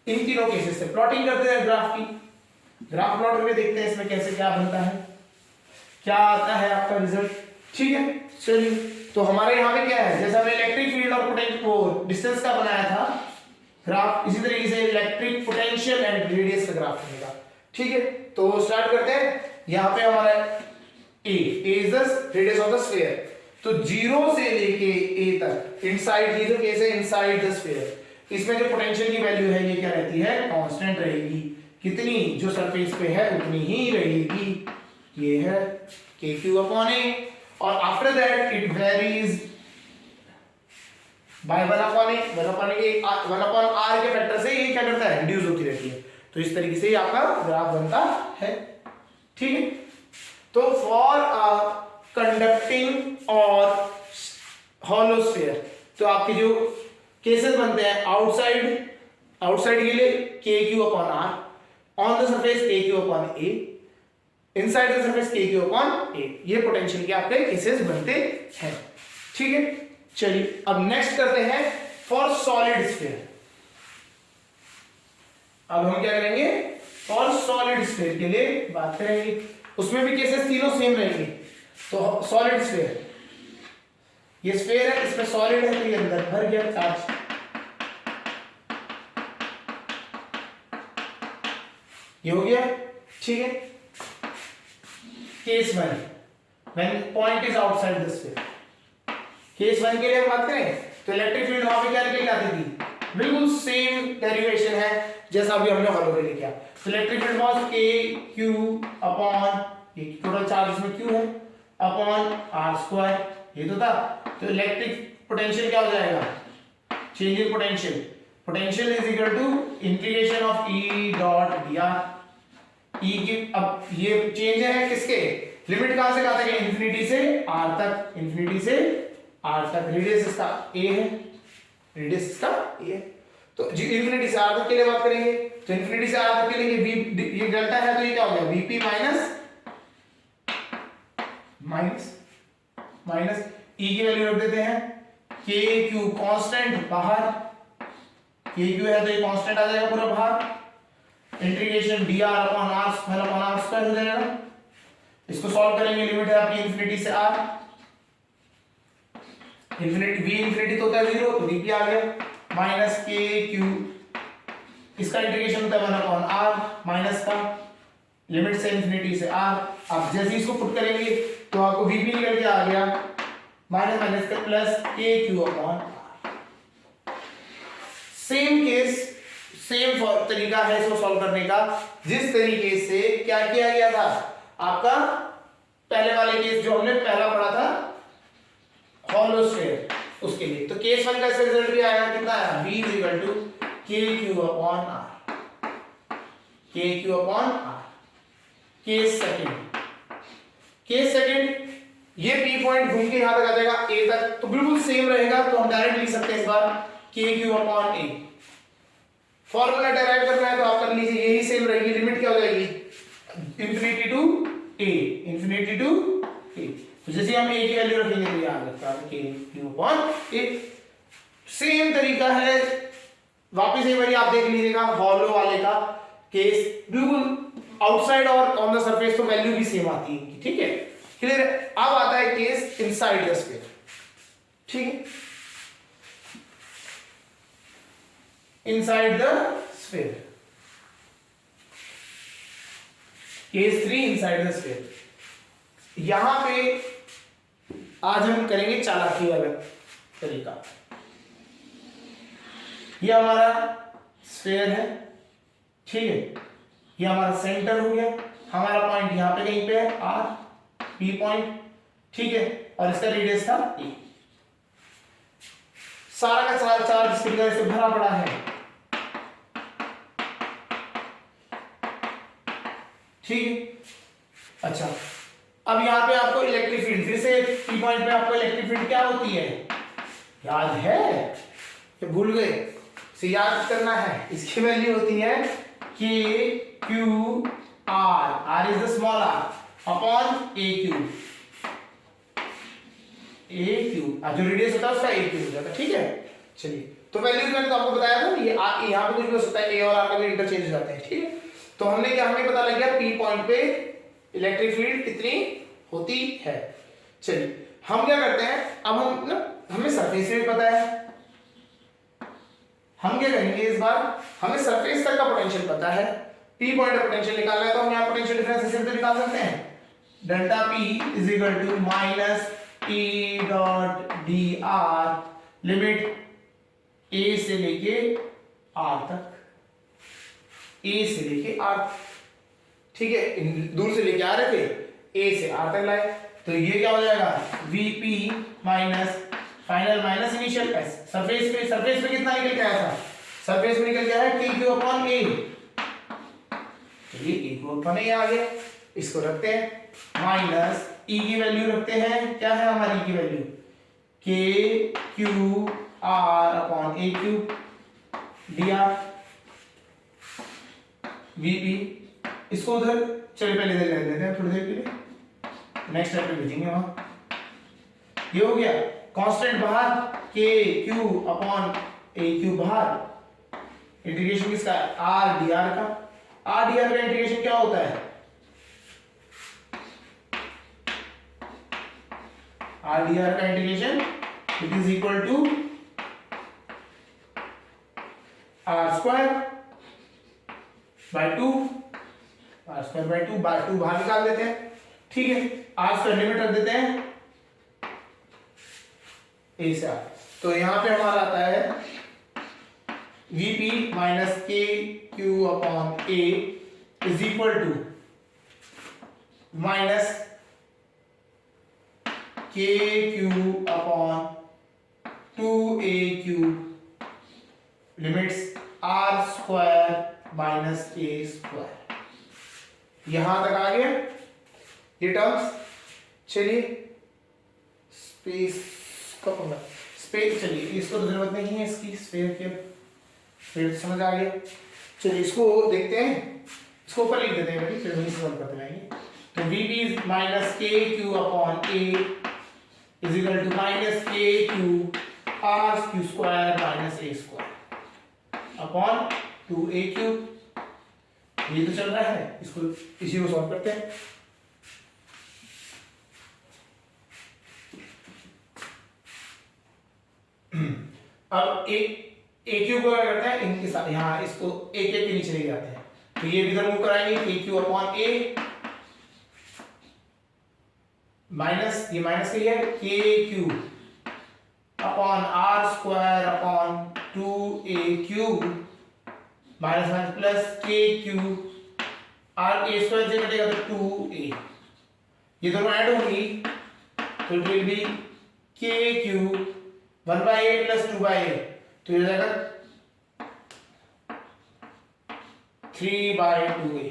इन तीनों केसेस से प्लॉटिंग करते हैं ग्राफ की, ग्राफ प्लॉट करके देखते हैं इसमें कैसे क्या बनता है, क्या आता है आपका रिजल्ट। ठीक है चलिए, तो हमारे यहाँ पे क्या है, जैसे हमने इलेक्ट्रिक फील्ड और पोटेंशियल वो डिस्टेंस का बनाया था ग्राफ, इसी तरीके से इलेक्ट्रिक पोटेंशियल एंड रेडियस का ग्राफ बनेगा। ठीक है तो स्टार्ट करते हैं। यहाँ पे हमारा a is the radius of the sphere, तो 0 से लेके a तक इनसाइड, ये जो केस है इनसाइड द स्फीयर, इसमें जो पोटेंशियल की वैल्यू है ये क्या रहती है, कांस्टेंट रहेगी। कितनी, जो सरफेस पे है उतनी ही रहेगी, ये है kq/a, और after that it varies by 1/a, 1/r के फैक्टर से ये क्या करता है, रिड्यूस होती रहती है। तो इस तरीके से आपका ग्राफ बनता है। ठीक है, तो फॉर कंडक्टिंग और हॉलो स्फीयर, तो आपके जो केसेस बनते हैं आउटसाइड के लिए kq/r, on the surface kq/a, inside the surface kq/a, ये पोटेंशियल के आपके केसेस बनते हैं। ठीक है चलिए, अब नेक्स्ट करते हैं फॉर सॉलिड स्फीयर। अब हम क्या करेंगे, फॉर सॉलिड स्फीयर के लिए बात करेंगे, उसमें भी केसेस तीनों सेम रहेंगे। तो सॉलिड स्फीयर, ये स्फीयर है, इसमें सॉलिड है, तो ये अंदर भर गया चार्ज, ये हो गया। ठीक है, case 1 when point is outside the sphere, case 1 के लिए हम बात करें तो इलेक्ट्रिक फील्ड वहां पे क्या निकल के आती थी, बिल्कुल सेम डेरिवेशन है जैसा अभी हमने हॉलो के लिए किया। तो इलेक्ट्रिक फील्ड वाज kq/, ये टोटल चार्ज इसमें q है, अपॉन r², ये तो था। तो इलेक्ट्रिक पोटेंशियल क्या हो जाएगा, change in potential is equal to integration of E dot dr। E की अब ये चेंज है किसके, लिमिट कहां से कहां तक है, इंफिनिटी से r तक, इंफिनिटी से r तक। रेडियस इसका a है, रेडियस इसका a है, तो इंफिनिटी से r तक के लिए बात करेंगे। तो इंफिनिटी से r तक के लिए ये डेल्टा है, तो ये क्या हो गया, vp माइनस E की वैल्यू रख देते हैं, kq कांस्टेंट बाहर, kq है तो ये कांस्टेंट आ जाएगा पूरा बाहर, इंटीग्रेशन dr/r² हो जाएगा। इसको सॉल्व करेंगे, लिमिट है आपकी इंफिनिटी से r, इंफिनिटी v इंफिनिटी तो होता है 0, तो dp आ गया, माइनस kq, इसका इंटीग्रेशन होता है 1/r माइनस का, लिमिट से इंफिनिटी से r। अब जैसे इसको पुट करेंगे तो आपको vp निकल के आ गया, माइनस का plus kq/r। Same case, same तरीका है इसको सॉल्व करने का, जिस तरीके से क्या किया गया था आपका पहले वाले केस जो हमने पहला पढ़ा था हॉलो स्फीयर, उसके लिए। तो केस 1 का इसका रिजल्ट भी आया, कितना आया, v kq/r, kq/r। Case second, ये p पॉइंट घूम के यहां तक आ जाएगा a तक, तो बिल्कुल सेम रहेगा, तो हम डायरेक्ट लिख सकते हैं इस बार kq/a। फॉर्मूला डेराइव करना है तो आप कर लीजिए, यही सेम रहेगी, लिमिट क्या हो जाएगी, इंफिनिटी टू a। तो जैसे हम a की वैल्यू रखेंगे तो याद रखना kq/a। सेम तरीका है, वापस एक बार आप देख लीजिएगा हॉलो वाले का केस, बिल्कुल आउटसाइड और ऑन द सरफेस तो वैल्यू भी सेम आती है। ठीक है क्लियर। अब आता है केस इनसाइड द स्फीयर। ठीक है, inside the sphere, case 3 inside the sphere. यहां पे आज हम करेंगे चालाकी वाला तरीका। ये हमारा स्फीयर है, ठीक है, ये हमारा सेंटर हो गया, हमारा पॉइंट यहां पे कहीं पे है r, p पॉइंट, ठीक है, और इसका रेडियस था a। सारा का सारा चार्ज स्फीयर से भरा पड़ा है, ठीक है। अच्छा, अब यहां पे आपको इलेक्ट्रिक फील्ड, फिर से p पॉइंट पे आपको इलेक्ट्रिक फील्ड क्या होती है, याद है कि भूल गए, इसे याद करना है। इसकी वैल्यू होती है k q r, r is the small r, upon a q। A cube, जो रेडियस होता है उसका ए क्यूब हो जाता है। ठीक है, चलिए तो वैल्यूज मैंने तो आपको बताया था, ये यहाँ पे कुछ भी हो सकता है, ए और आर का भी इंटरचेंज हो जाते हैं। ठीक है, तो हमने क्या, हमें पता लग गया पी पॉइंट पे इलेक्ट्रिक फील्ड कितनी होती है। चलिए हम क्या करते हैं, अब हम ना, हमें सरफेस भी पता है, हम क्या करेंगे इस बार, हमें सरफेस तक का पोटेंशियल पता है, पी पॉइंट का पोटेंशियल निकालना है, तो हम यहाँ पोटेंशियल डिफरेंस इसे तो निकाल सकते हैं, delta p is equal to minus E dot D r limit a से लेके आर तक, ए से लेके आर। ठीक है, दूर से लेके आ रहे थे, ए से आर तक लाए, तो ये क्या हो जाएगा, VP minus final minus initial S. Surface पे कितना निकल के आया था, सरफेस में निकल गया है के क्यू अपॉन ए, चलिए ए क्यू अपॉन ए आ गया, इसको रखते हैं माइनस ई की वैल्यू रखते हैं, क्या है हमारी की वैल्यू, के क्यू आर अपॉन ए क्यूब डी आर वीपी, इसको उधर चलिए पहले इधर ले लेते हैं थोड़ी देर के लिए, नेक्स्ट स्टेप पे भेजेंगे वहां। ये हो गया कांस्टेंट बाहर, K Q upon A Q बाहर, इंटीग्रेशन किसका, आर डी आर का, आर डी आर का इंटीग्रेशन क्या होता है, आर डी आर का integration it is equal to R square by 2, R square by 2 बाहर निकाल देते हैं। ठीक है, आर स्क्वायर लिमिट रख देते हैं ए से आर, तो यहां पे हमारा आता है VP minus k Q upon a is equal to minus k Q upon 2a cube limits r square minus a square, यहां तक आ गया ये टर्म्स। चलिए स्पेस कब होगा, स्पेस, चलिए इसको तो जरूरत नहीं है इसकी, स्पेस के फिर समझ आ गया। चलिए इसको देखते हैं, इसको ऊपर लिख देते हैं, फिर वही सॉल्व करते रहेंगे। तो VP minus k Q upon a is equal to minus k Q r q square minus a square upon 2a cube, ये तो चल रहा है, इसको इसी को सॉल्व करते हैं। अब ए क्यू को क्या करते हैं, इनके साथ यहां इसको ए के नीचे ले जाते हैं, तो ये भी इधर मूव कराएंगे, K Q upon A minus, ये माइनस के लिए K Q upon R square upon 2a cube minus minus plus K Q R A square से कटेगा तो 2a, ये दोनों ऐड होंगी तो it will be K Q 1/8 plus 2/8, तो ये हो जाएगा 3/2a।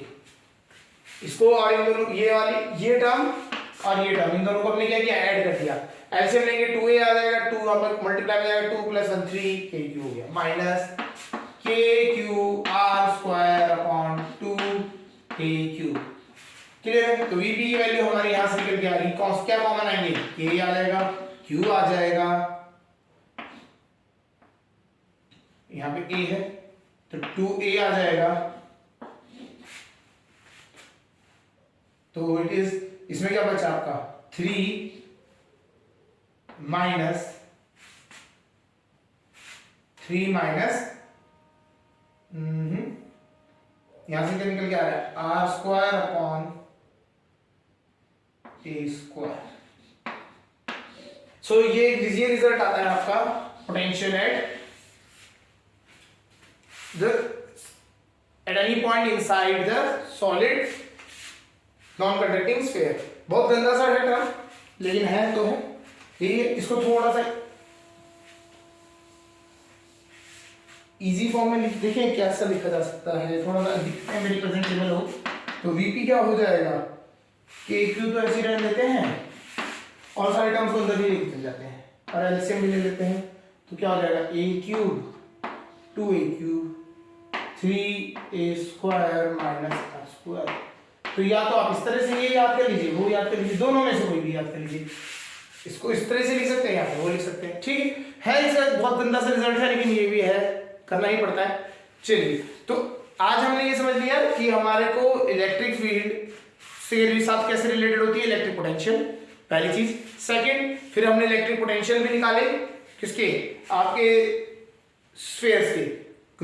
इसको और इन दोनों, ये वाली ये टर्म और ये टर्म, इन दोनों को हमने क्या किया, ऐड कर दिया, एलसीएम लेंगे 2a आ जाएगा, 2 यहां पर मल्टीप्लाई हो जाएगा, 2 + 1 3 के क्यू हो गया minus k Q R square upon 2a Q. Clear है, तो वीपी की वैल्यू हमारी यहां से निकल के आ रही, कौन क्या कॉमन आएंगे, के आ जाएगा, क्यू आ जाएगा, यहां पे a है तो 2a आ जाएगा, तो इट इज, इसमें क्या बचा आपका 3 माइनस यहां से क्या निकल के आ रहा है, r square upon a square. So ये रिजल्ट आता है आपका potential at any point inside the solid non conducting sphere. बहुत गंदा सा है टर्म, लेकिन है तो है ये, इसको थोड़ा सा इजी फॉर्म में लिख देखें कैसा लिखा जा सकता है, थोड़ा सा दिखते हैं मेरी प्रेजेंटेबल हो, तो वीपी क्या हो जाएगा, के क्यू तो ऐसे रहने देते हैं और सारे टर्म्स को अंदर भी लिख जाते हैं और एलसीएम भी ले लेते हैं, तो क्या हो जाएगा a cube 2a cube 3a square minus R square. तो या तो आप इस तरह से ये याद कर लीजिए, वो याद कर लीजिए, दोनों में से कोई भी याद कर लीजिए, इसको इस तरह से लिख सकते हैं या फिर वो लिख सकते हैं, ठीक है। इसका बहुत गंदा सा रिजल्ट है लेकिन ये भी है, करना ही पड़ता है। चलिए, तो आज हमने ये समझ लिया कि हमारे को इलेक्ट्रिक फील्ड से साथ कैसे रिलेटेड होती है इलेक्ट्रिक पोटेंशियल, पहली चीज। सेकंड, फिर हमने इलेक्ट्रिक पोटेंशियल भी निकाले किसके, आपके स्फीयर्स के,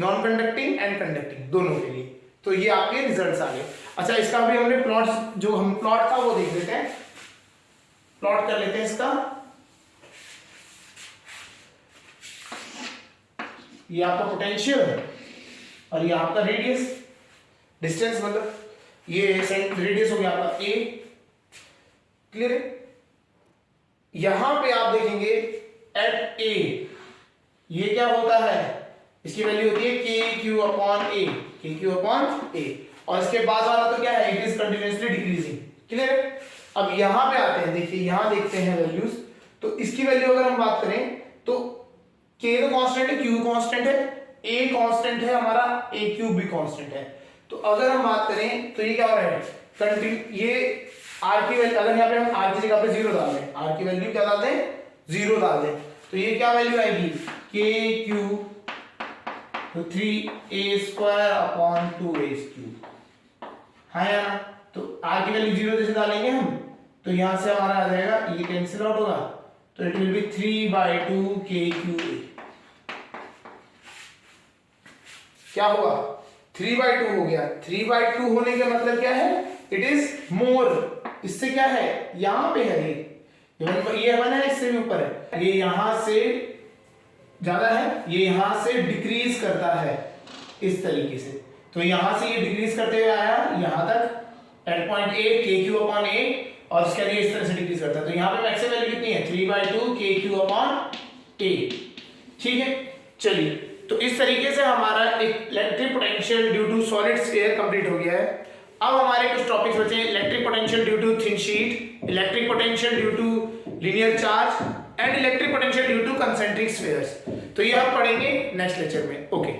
नॉन कंडक्टिंग एंड कंडक्टिंग दोनों के लिए। तो ये आपके रिजल्ट्स आ गए। अच्छा, इसका भी हमने प्लॉट, जो हम प्लॉट था वो देख लेते हैं, प्लॉट कर लेते हैं इसका। ये आपका पोटेंशियल है और ये आपका रेडियस, डिस्टेंस मतलब ये रेडियस हो गया आपका ए, क्लियर है। यहां पे आप देखेंगे एट ए ये क्या होता है, इसकी वैल्यू होती है के क्यू अपॉन ए, के क्यू अपॉन ए, और इसके बाद वाला तो क्या है, it is continuously decreasing, clear है। अब यहां पे आते हैं, देखिए यहां देखते हैं वैल्यूज, तो इसकी वैल्यू अगर हम बात करें तो के तो कांस्टेंट है, क्यू कांस्टेंट है, ए कांस्टेंट है हमारा, ए क्यू भी कांस्टेंट है। तो अगर हम बात करें तो ये क्या हो रहा है, कंटिन्यू, ये आर की वैल्यू, अगर यहाँ पे हम आर की जगह पे 0 डाल दें, आर की वैल्यू क्या डाल दें, 0 डाल दें, तो ये क्या वैल्यू आएगी, के क्यू तो 3a² अपॉन 2a³, हाँ या ना। तो आर की वैल्यू 0 जैसे डालेंगे हम, तो यहां से हमारा आ जाएगा, ये कैंसिल आउट होगा, तो इट विल बी 3/2 kqa। क्या हुआ, 3/2 हो गया। 3/2 होने का मतलब क्या है, इट इज मोर, इससे क्या है, यहां पे है ये 1 है, इससे भी ऊपर है, ये यहां से ज्यादा है, ये यहां से डिक्रीज करता है इस तरीके से। तो यहां से ये डिक्रीज करते हुए आया यहां तक एट पॉइंट ए, के क्यू अपॉन ए, और इसके लिए इस तरह से डिक्रीज करता है। तो यहां पे मैक्सिमम वैल्यू कितनी है, 3/2 के क्यू अपॉन ए, ठीक है। चलिए, तो इस तरीके से हमारा electric potential due to solid sphere complete हो गया है। अब हमारे कुछ टॉपिक्स बचे हैं, electric potential due to thin sheet, electric potential due to linear charge and electric potential due to concentric spheres. तो ये हम पढ़ेंगे नेक्स्ट लेक्चर में। ओके।